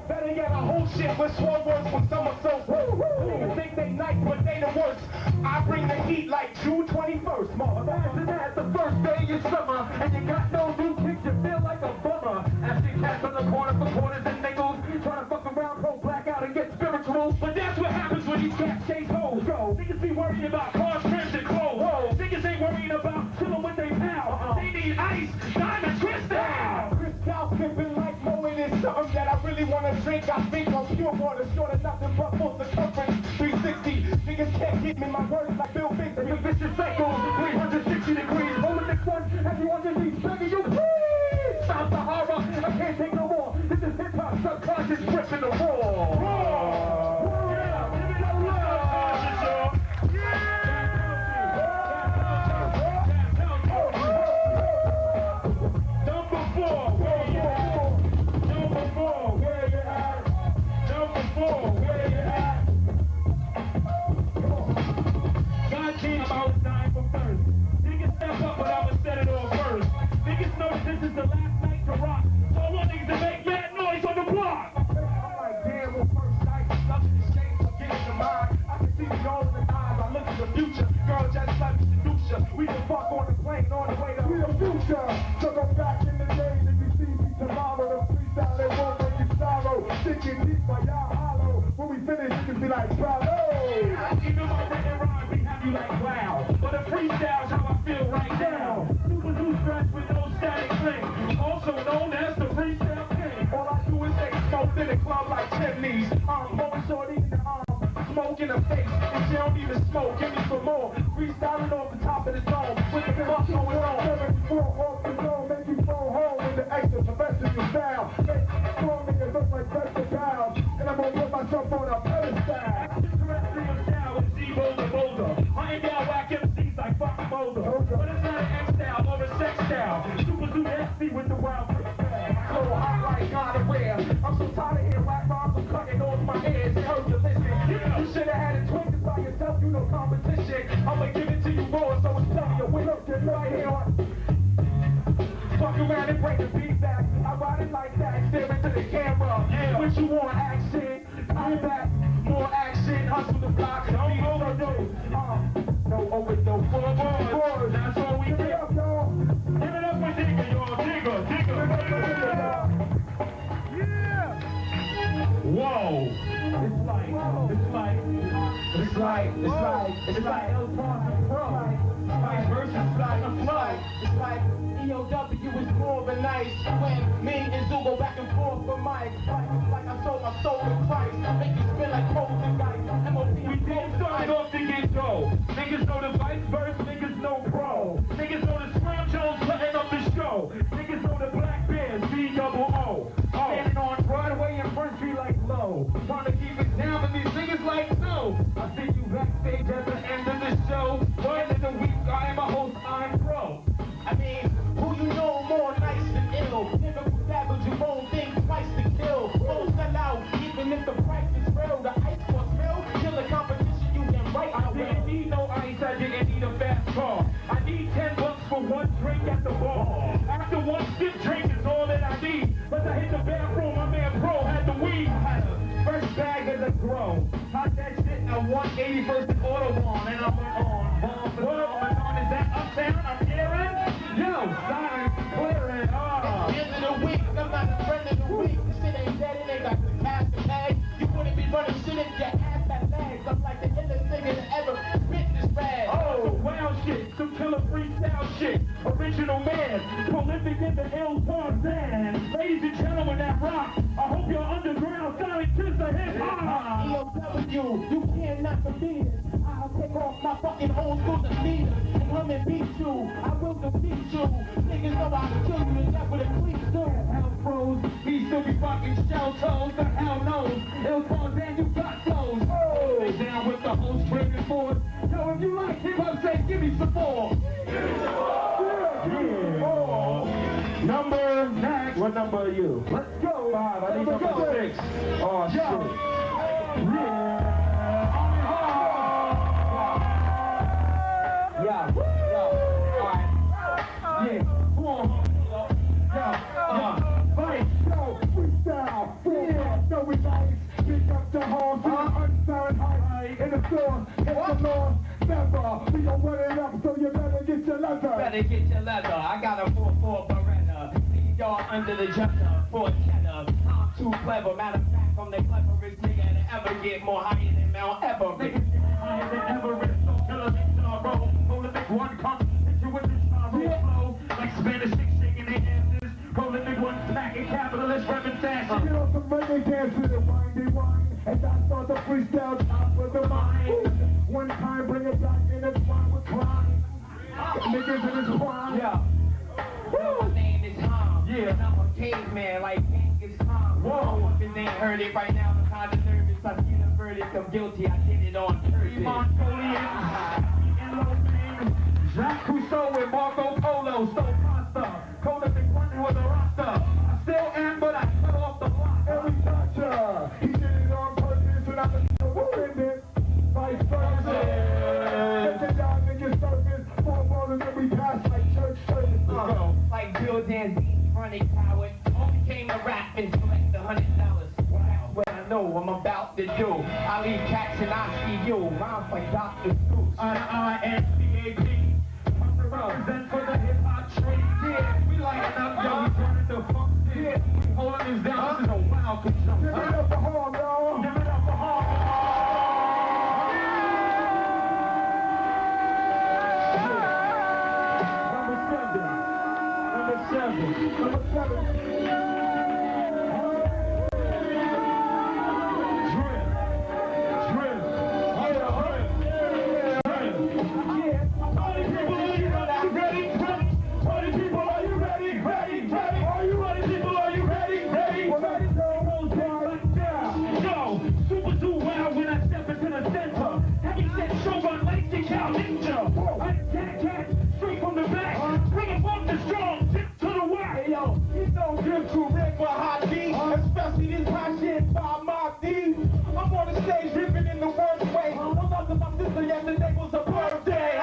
Better yet, I hold shit with swore words from somersaults. Niggas think they nice, but they the worst. I bring the heat like June 21st, motherfucker.
Imagine that, the first day of summer, and you got no new kicks, you feel like a bummer. Asking cats on the corner for quarters and nickels, trying to fuck around, pull black out and get spiritual.
But that's what happens when these cats chase hoes. Niggas be worried about cars, trims, and clothes. Niggas ain't worried about chillin' with they pal. They need ice, diamond, crystal.
Crystal sipping like mowing is something that I really wanna drink. I think I'm pure water, short of nothing but full circumference. 360, niggas can't get me my words like Bill Bixby.
It's a vicious cycle, 360 degrees. Hold the next one, everyone just needs begging you, please. Stop the horror, I can't take no more. This is hip-hop, subconscious, ripping the raw.
This is the last night to rock. So I want niggas to make mad noise on the block.
I'm like, damn, on first night, nothing is changed, I'm getting the mind. I can see the goals in eyes, I look to the future. Girl, just let me seduce ya. We can fuck on the plane on the way to the future. So go back in the days, if you see me tomorrow, the freestyle, it won't make you sorrow. Thinking deep, but y'all hollow. When we finish, you can be like, bravo.
Even my written rhymes, we have you like, wow. But the freestyle's how I feel right now. Super new stretch with no static thing. Also known as the freestyle king.
All I do is take smoke in the club like chimneys. I'm blowing shorty in the arm, smoke in the face. And she don't even smoke, give me some more. Freestyling off the top of the dome, with the fuck going on. 74 off the dome, make you fall home in the extra professional style. Make strong niggas look like vegetable. And I'm gonna put myself on a pedestal.
Terrestrial style is Z-Boulder Boulder. Hunting down whack MCs like Fox Boulder. But it's not an X-style or a sex style. Super Zoo FC with the wild freestyle.
So hot like hardware. I'm so tired of hearing rap rhymes, I'm cutting off my ears. It hurts to listen. You should have had it twisted by yourself, you know competition. I'ma give it to you raw, so it's plenty of win. Look, right here on. Fuck around and bring the beat back. I ride it like that, stare into the camera.
Yeah.
What you want, action? I'm back, more action. Hustle the block, don't overdose. No overdose.
Boys, that's all we
Give
do.
it up, y'all.
Give it up for Digger, y'all. Digger. Whoa.
It's like El Bronson Pro. Vice versa, it's like a flight. It's like EOW is more than nice. When me and Zoo go back and forth for mics. Like I sold my soul to Christ. Make you spin like cold and dice. MOP,
We didn't start it off to get dough. Niggas know the vice verse, niggas know pro. Niggas know the Slam Jones letting up the show. Niggas know the Black Bears, B-double-O. Standing on Broadway and Front Street like low. Trying to keep it down, but these niggas like no. I see you backstage at the end of the show. End of the week, I am a host, I'm pro.
I mean, who you know more nice than ill? Never savage, you won't think twice to kill. Won't sell out, even if the price is real. The ice was real, kill the competition, you can write.
I didn't need no ice, I didn't need a fast car. I need $10 for one drink at the bar. After one stiff drink is all that I need. But I hit the bathroom, my man Pro had the weed. I had a first bag as a grow. Hot that shit at 181st and Autobahn, and I went on. What is that uptown? I'm hearing? Yo, sign clearing.
End of the week, I'm not a friend of the week. This shit ain't dead, it ain't got the cash to pay. You wouldn't be running shit if your ass had legs. I'm like the illest nigga that ever spit this bag.
Oh, wild shit, some killer freestyle shit. Original man, prolific in the ill Tarzan. Ladies and gentlemen that rock, I hope you're underground, Sonic Kiss the hip hop.
EOW, you cannot defeat it. I'll take off my fucking old school defeaters.
come and beat you. I will defeat you. Niggas know I can kill you and that's what the police do. Hell froze, he still be fucking shell toes. The hell knows. It'll fall down, you got those. Oh, they down with the whole screaming force. Yo, if you like hip hop, say give me some more.
Number next. What number are you?
Let's go.
5. I need number 6. Oh, shit.
Yeah. Alright. Yeah. Come on.
Fight, yo, freestyle, yeah, no we nice. Pick up the horn, unsigned height. In the store, hit the lawn, never. We gon' run it up, so you better get your leather.
Better get your leather. I got a 4-4 Beretta. Leave y'all under the dresser for cheddar. I'm too clever. Matter of fact, I'm the cleverest nigga to ever get more higher than Mount Everest.
Higher than Everest. So killer things in a row. Only make one come. Hit you with the spiral flow. Like Spanish chicks shaking their asses. Rolling big one, smacking capitalists, repping fashion.
Get on some reggae dance to the windy wine. And I start the freestyle top of the mind. One time, bring it back in the twine with crime. Niggas in his prime.
Yeah. My name is Tom.
Yeah.
And I'm a caveman like Genghis Khan.
Whoa.
If it ain't heard it right now, I'm kinda nervous. I see the verdict, I'm guilty. I did it on purpose.
Mongolian, and Lopan, Jacques Cousteau and Marco Polo stole pasta. Coda McClendon was a roster. I still am, but I cut off the block.
Every gotcha. He did it on purpose, and I'm the defendant. Vice versa. Let y'all niggas surface. Four ballers and we pass like church service.
Like Bill Danzini, running coward. All became a rap and collect $100. That's what I know I'm about to do. I leave cats and I see you. Rhymes like Dr. Seuss.
INCAP. I'm the represent for the hip hop tree. Yeah, we lighting up, yo. We turning the funk. Yeah, we holding this down. This is a wild conjunction.
Give it up for home, y'all.
Give it up for home.
Number 7.
Especially this hot shit by Mob D. I'm on the stage ripping in the worst way. I lost my sister yesterday was a birthday.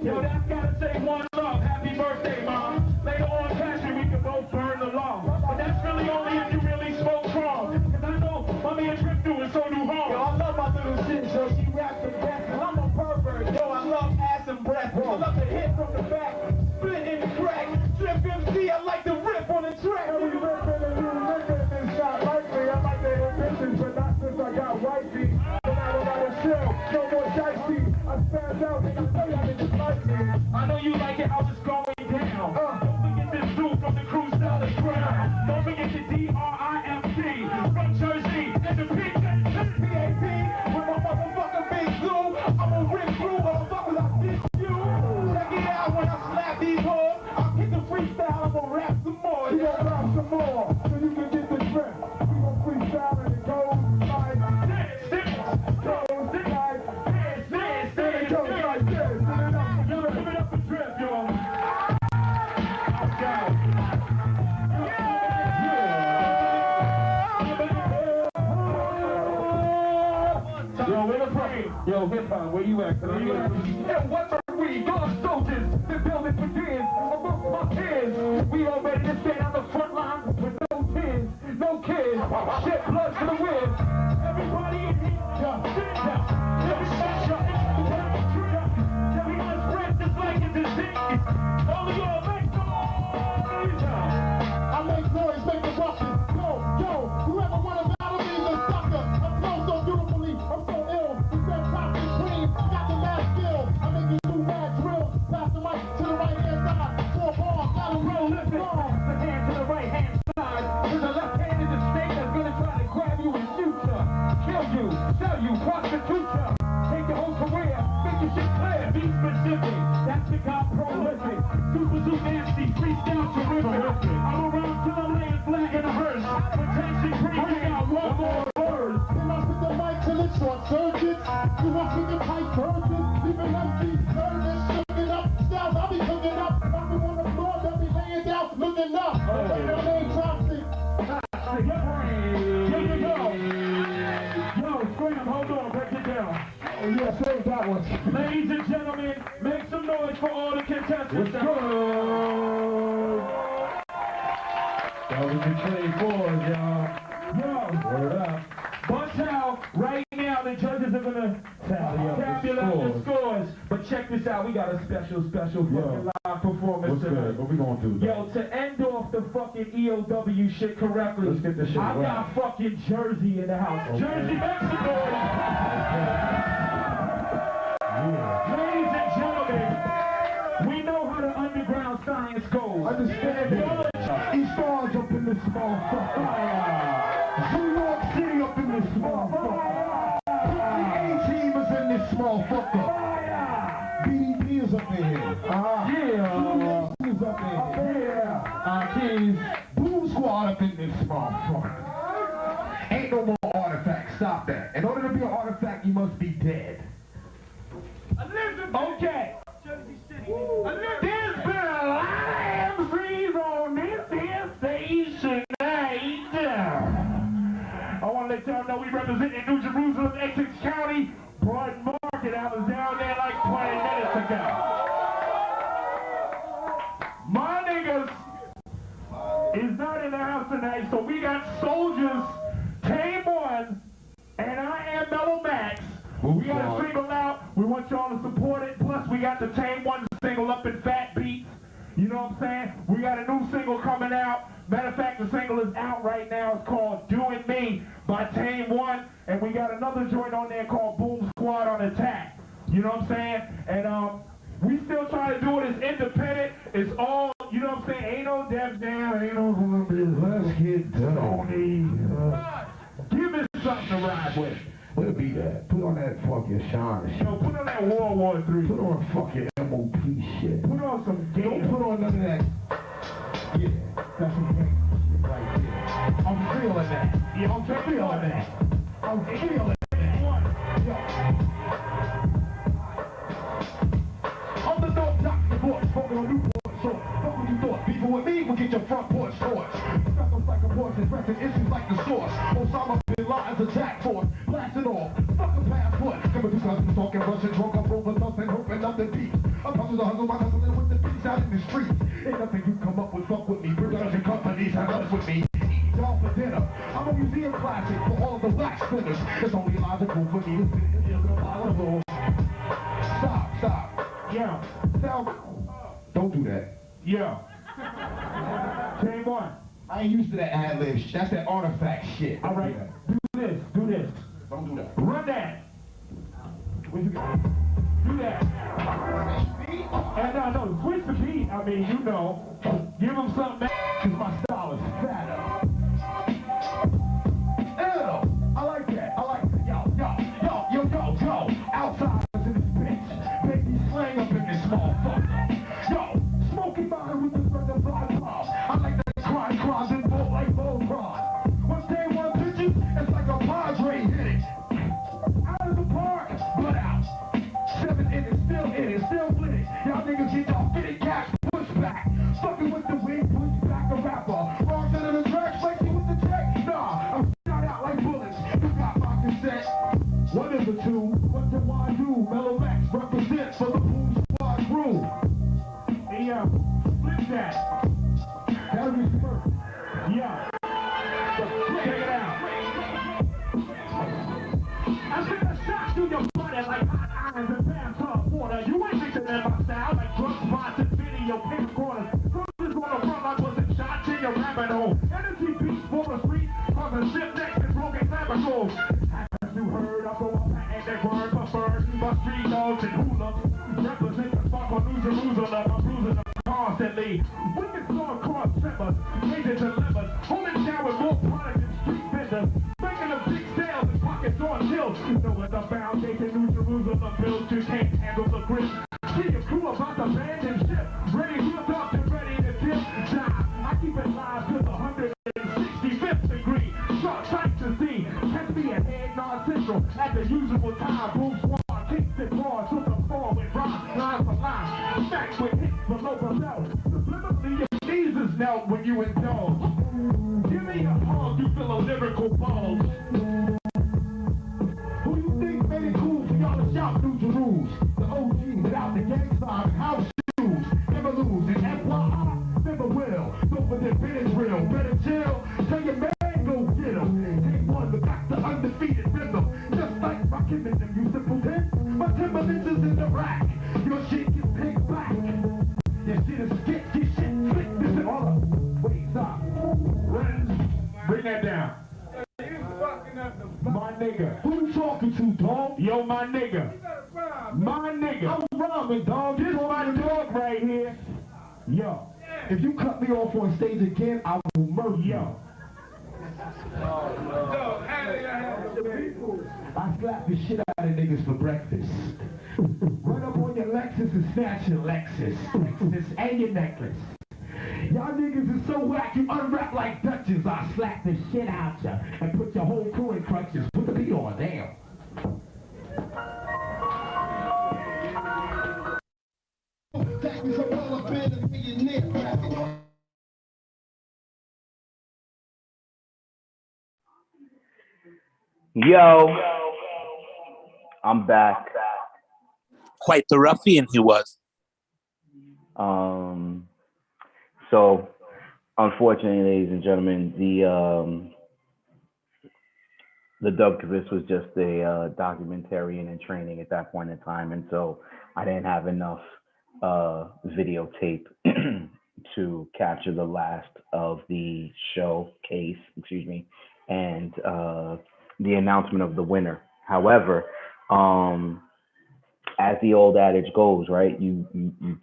Yo, that's gotta say one love. Happy birthday, Mom. Later on, passion, we can both burn the law. But that's really only if you really smoke strong. Cause I know mommy and Trip do and so do home.
Yo, I love my little shit, so she raps the best. And I'm a pervert. Yo, I love ass and breath. I love to hit from the back, split in the crack. Strip MC, I like to rip on the track.
Every rippin' and you living this shot like me. I like to hit bitches, but not since I got wifey. But I don't gotta chill, no more dicey. I stand out and I know y'all niggas like me.
I know you like it how it's going down. Don't forget this dude from the Cruise Salad Ground. Don't forget the DRIMC from Jersey and the PAP.
With my motherfucking big zoo, I'ma rip through motherfuckers, I diss you. Check it out when I slap these hoes. I'll get the freestyle, I'ma rap some more.
We gon' rap some more, so you can get the drip. We gon' freestyle and it goes like this. Goes like this. And it goes like this.
Yo, give it up for Drip, yo. Yo, where the fuck? Yo, hip hop, where you at?
And what are we? Gone soldiers, the building begins. Amongst my peers, we all ready to stand on the front line with no tears, no kids. Shed blood for the win. Everybody in here, sit down. Everybody shut up. Everyone's breath just like it's a disease. All of y'all make noise.
I make noise, make the ruckus. Yo, whoever wanna battle me is a sucker. I flow so beautifully, I'm so ill. We said top and cream, got the last skill. I make you do mad drill. Pass the mic to the right hand side. 4 bars, gotta roll it.
prolific, super too nasty, freestyle terrific. I'm around till I'm laying flat in a hearse. Potentially bring out one more word.
Then I put the mic till it's short circuits. You want me to pipe virgin? Even MCs nervous, cooking up styles. I'll be cooking up. I'll be on the floor, they'll be laying down, looking up. Like my name Chopstick.
Here you go. Yo, Scram, hold on, break it down.
Oh yeah, save that one.
Ladies and gentlemen, make some noise for all the contestants.
Let's go.
That was the trade forward, y'all. Yo, word up. Watch out, right now the judges are gonna tabulate the scores. But check this out, we got a special fucking live performance tonight.
What we gonna do?
Yo, to end off the fucking EOW shit correctly,
Let's get this shit
I
right.
got fucking Jersey in the house.
Okay.
Jersey, Mexico. Ladies and gentlemen, we know how the underground science goes.
Understand it. East Orange up in this motherfucker. New York City up in this motherfucker. The A-team is in this motherfucker. BDP is up in here.
Yeah.
Blue is up in here. Keys. Boom Squad up in this motherfucker. Ain't no more artifacts. Stop that. In order to be an artifact, you must be dead.
Okay. There's been a lot of MCs on this here station tonight. I want to let y'all know we representing New Jerusalem, Essex County, Broad Market. I was down there like 20 minutes ago. My niggas is not in the house tonight, so we got Soldiers, Tame One, and I am Mellow Max. We got a single out. We want y'all to support it. Plus, we got the Tame One single up in Fat Beats. You know what I'm saying? We got a new single coming out. Matter of fact, the single is out right now. It's called Doing Me by Tame One. And we got another joint on there called Boom Squad on Attack. You know what I'm saying? And we still try to do it as independent. It's all, you know what I'm saying? Ain't no Def Jam, ain't no
Let's get done.
Give me something to ride with.
What'll be that? Put on that fucking Shine shit.
Yo, put on that World War III.
Put on fucking MOP shit.
Put on some game.
Don't put on none of that. Yeah, that's some game shit right there. I'm feeling that.
Yeah,
I'm feeling that. I'm feeling that. Yo. I'm the dope jock, the boy, smoking on Newport short. Fuck what you thought. Beefing with me will get your front porch torched. Stuff like a horse and pressing issues like the source. Osama bin Laden's attack force. Blast it off. Fucking passport. Coming through cousins talking Russian, drunk up over nothing, hoping nothing peaks. I'm talking to hustle, my hustling with the beats out in the streets. Ain't nothing you come up with, fuck with me. Production companies have us with me. Eat y'all for dinner. I'm a museum classic for all of the wax spinners. It's only logical for me to sit in the possible. Stop.
Yeah.
Now, don't do that.
Yeah. Tame One.
I ain't used to that ad-lib shit. That's that artifact shit.
All right. Do this.
Don't do that.
Run that. Where'd you go? Do that. And no, switch the beat. I mean, you know. Give them something back. Cause my style is fatter.
Ew, I like that. Yo. Outsiders in this bitch. Baby slang up in this motherfucker. Yo, smoking bottle with the brother vibe pop. I like that crimes and bull like Voltron. Once they want pitches, it's like a Padre hit it. Out of the park, but out. 7 innings, still with it. Y'all niggas get y'all fitted cash, push back. Fucking with the wing, push back a rapper. Wrong side of the track, fight you with the check. Nah, I'm shot out like bullets. You got my cassette. One of the two, what do I do? Mellow Max represents for the Boom Squad crew.
Hey, flip that.
That'll be smart.
Yeah. Check it out. I sent a shot through your body like hot irons and bathtub water. You ain't mixing in my style like drug spots and video pink corners. Cruises on the front like wasn't shot to your rabbit hole. Energy beats for the street, causing shit next and broken clavicle. As you heard, I go up and that word preferred. My street dogs and hooligans represent the fuck on New Jerusalem. I'm cruising them constantly. Wicked saw cross trimmers, pages and lemons, holding down with more product than street vendors. Making them big sales and pockets on tilt. You know what the foundation New Jerusalem built, you can't handle the grip. See your crew about to abandon
don't know from now. Subliminally, your knees is knelt when you indulge. Give me a hug, you feel a lyrical bulge. Who you think made it cool for y'all to shout through the rules? The OGs without the gang sign and house shoes. Never lose, and FYI, never will. Don't forget business real, better chill. Tell your man, go get him. Take one, but that's the undefeated rhythm. Just like Rakim and them, you simpleton. My Timberlands is in the rack. Your shit gets picked back. Your shit is skit, your shit slick. This is all up. Wait, stop. Bring that down. My nigga. Who you talking to, dog? Yo, my nigga. My nigga. I'm rhyming, dog. This my dog right here. Yo. If you cut me off on stage again, I will murder you. I slap the shit out of niggas for breakfast. Run up on your Lexus and snatch your Lexus and your necklace. Y'all niggas is so whack, you unwrap like Dutchess. I slap the shit out ya and put your whole crew in crutches. Put the beat on, damn.
Yo, I'm back.
Quite the ruffian he was.
So unfortunately, ladies and gentlemen, the dub this was just a documentarian in training at that point in time, and so I didn't have enough videotape to capture the last of the showcase, and the announcement of the winner. However, as the old adage goes, right? You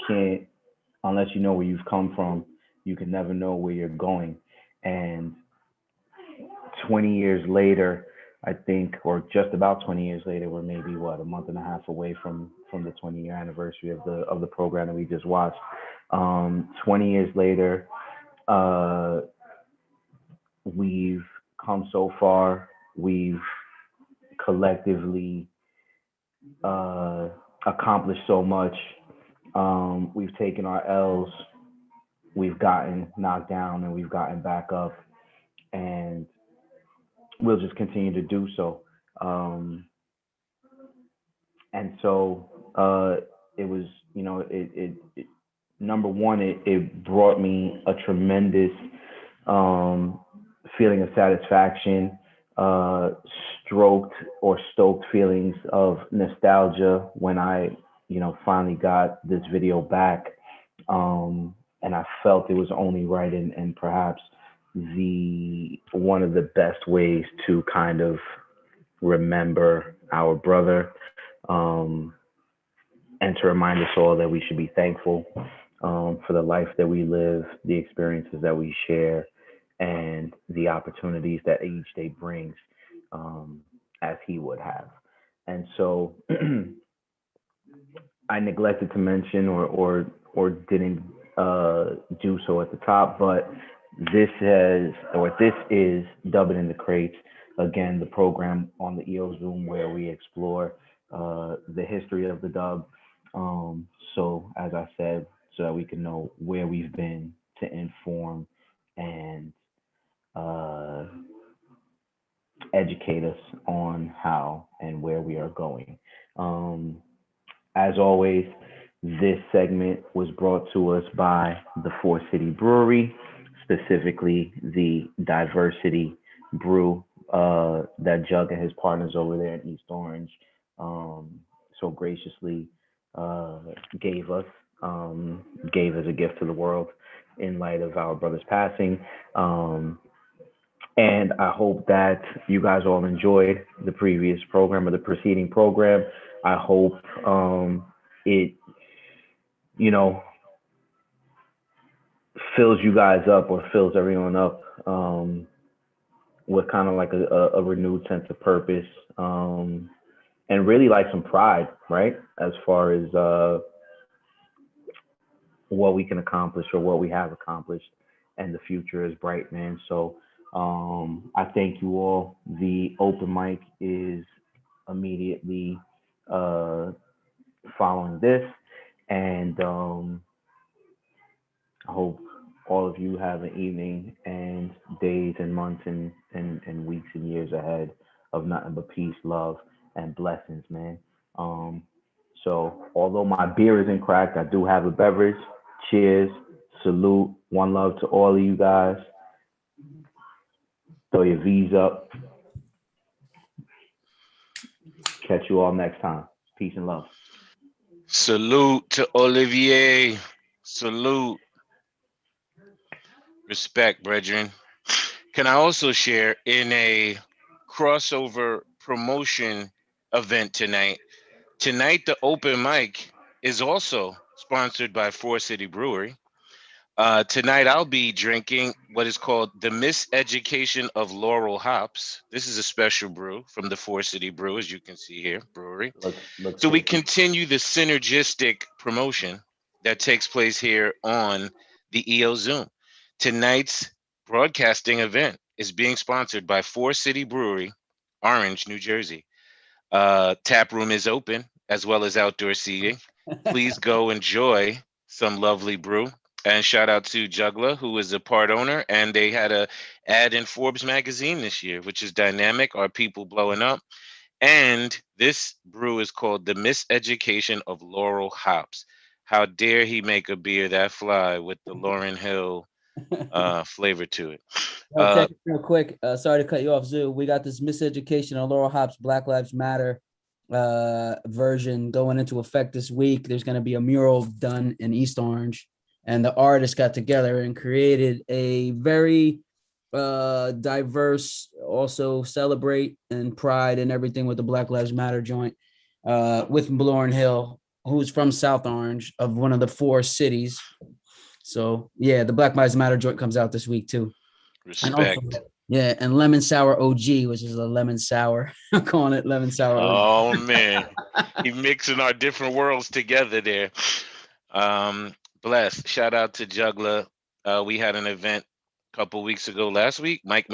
can't, unless you know where you've come from, you can never know where you're going. And 20 years later, I think, or just about 20 years later, we're maybe a month and a half away from the 20-year anniversary of the program that we just watched. 20 years later, we've come so far. We've collectively accomplished so much. We've taken our L's, we've gotten knocked down, and we've gotten back up, and we'll just continue to do so. And so it was, it number one, it brought me a tremendous feeling of satisfaction, stoked feelings of nostalgia when I, finally got this video back. And I felt it was only right and perhaps one of the best ways to kind of remember our brother, and to remind us all that we should be thankful for the life that we live, the experiences that we share, and the opportunities that each day brings, as he would have. And so I neglected to mention or didn't do so at the top, but this is Dubbing in the Crates, again, the program on the EO Zoom where we explore the history of the dub. So as I said, so that we can know where we've been, to inform and educate us on how and where we are going. As always, this segment was brought to us by the Four City Brewery, specifically the Diversity Brew that Jug and his partners over there in East Orange so graciously gave us a gift to the world in light of our brother's passing. And I hope that you guys all enjoyed the previous program or the preceding program. I hope it, fills you guys up or fills everyone up with kind of like a renewed sense of purpose, and really like some pride, right? As far as what we can accomplish or what we have accomplished, and the future is bright, man. So I thank you all. The open mic is immediately following this, and hope all of you have an evening and days and months and weeks and years ahead of nothing but peace, love, and blessings, man. So although my beer isn't cracked, I do have a beverage. Cheers, salute, one love to all of you guys. Throw your V's up. Catch you all next time. Peace and love.
Salute to Olivier. Salute. Respect, brethren. Can I also share in a crossover promotion event tonight? Tonight, the open mic is also sponsored by Four City Brewery. Tonight, I'll be drinking what is called the Miseducation of Laurel Hops. This is a special brew from the Four City Brew, as you can see here, brewery. So we continue the synergistic promotion that takes place here on the EO Zoom. Tonight's broadcasting event is being sponsored by Four City Brewery, Orange, New Jersey. Tap room is open, as well as outdoor seating. Please go enjoy some lovely brew. And shout out to Juggler, who is a part owner, and they had a ad in Forbes magazine this year, which is dynamic. Our people blowing up. And this brew is called the Miseducation of Laurel Hops. How dare he make a beer that fly with the Lauryn Hill flavor to it.
Check it real quick. Sorry to cut you off, Zoo. We got this Miseducation of Laurel Hops Black Lives Matter version going into effect this week. There's going to be a mural done in East Orange, and the artists got together and created a very diverse, also celebrate and pride and everything with the Black Lives Matter joint with Lauryn Hill, who's from South Orange, of one of the four cities. So yeah, the Black Lives Matter joint comes out this week too.
Respect.
And also, yeah, and Lemon Sour OG, which is a lemon sour. I'm calling it Lemon Sour OG.
Oh man, he mixing our different worlds together there. Bless. Shout out to Juggler. We had an event a couple weeks ago last week. Mike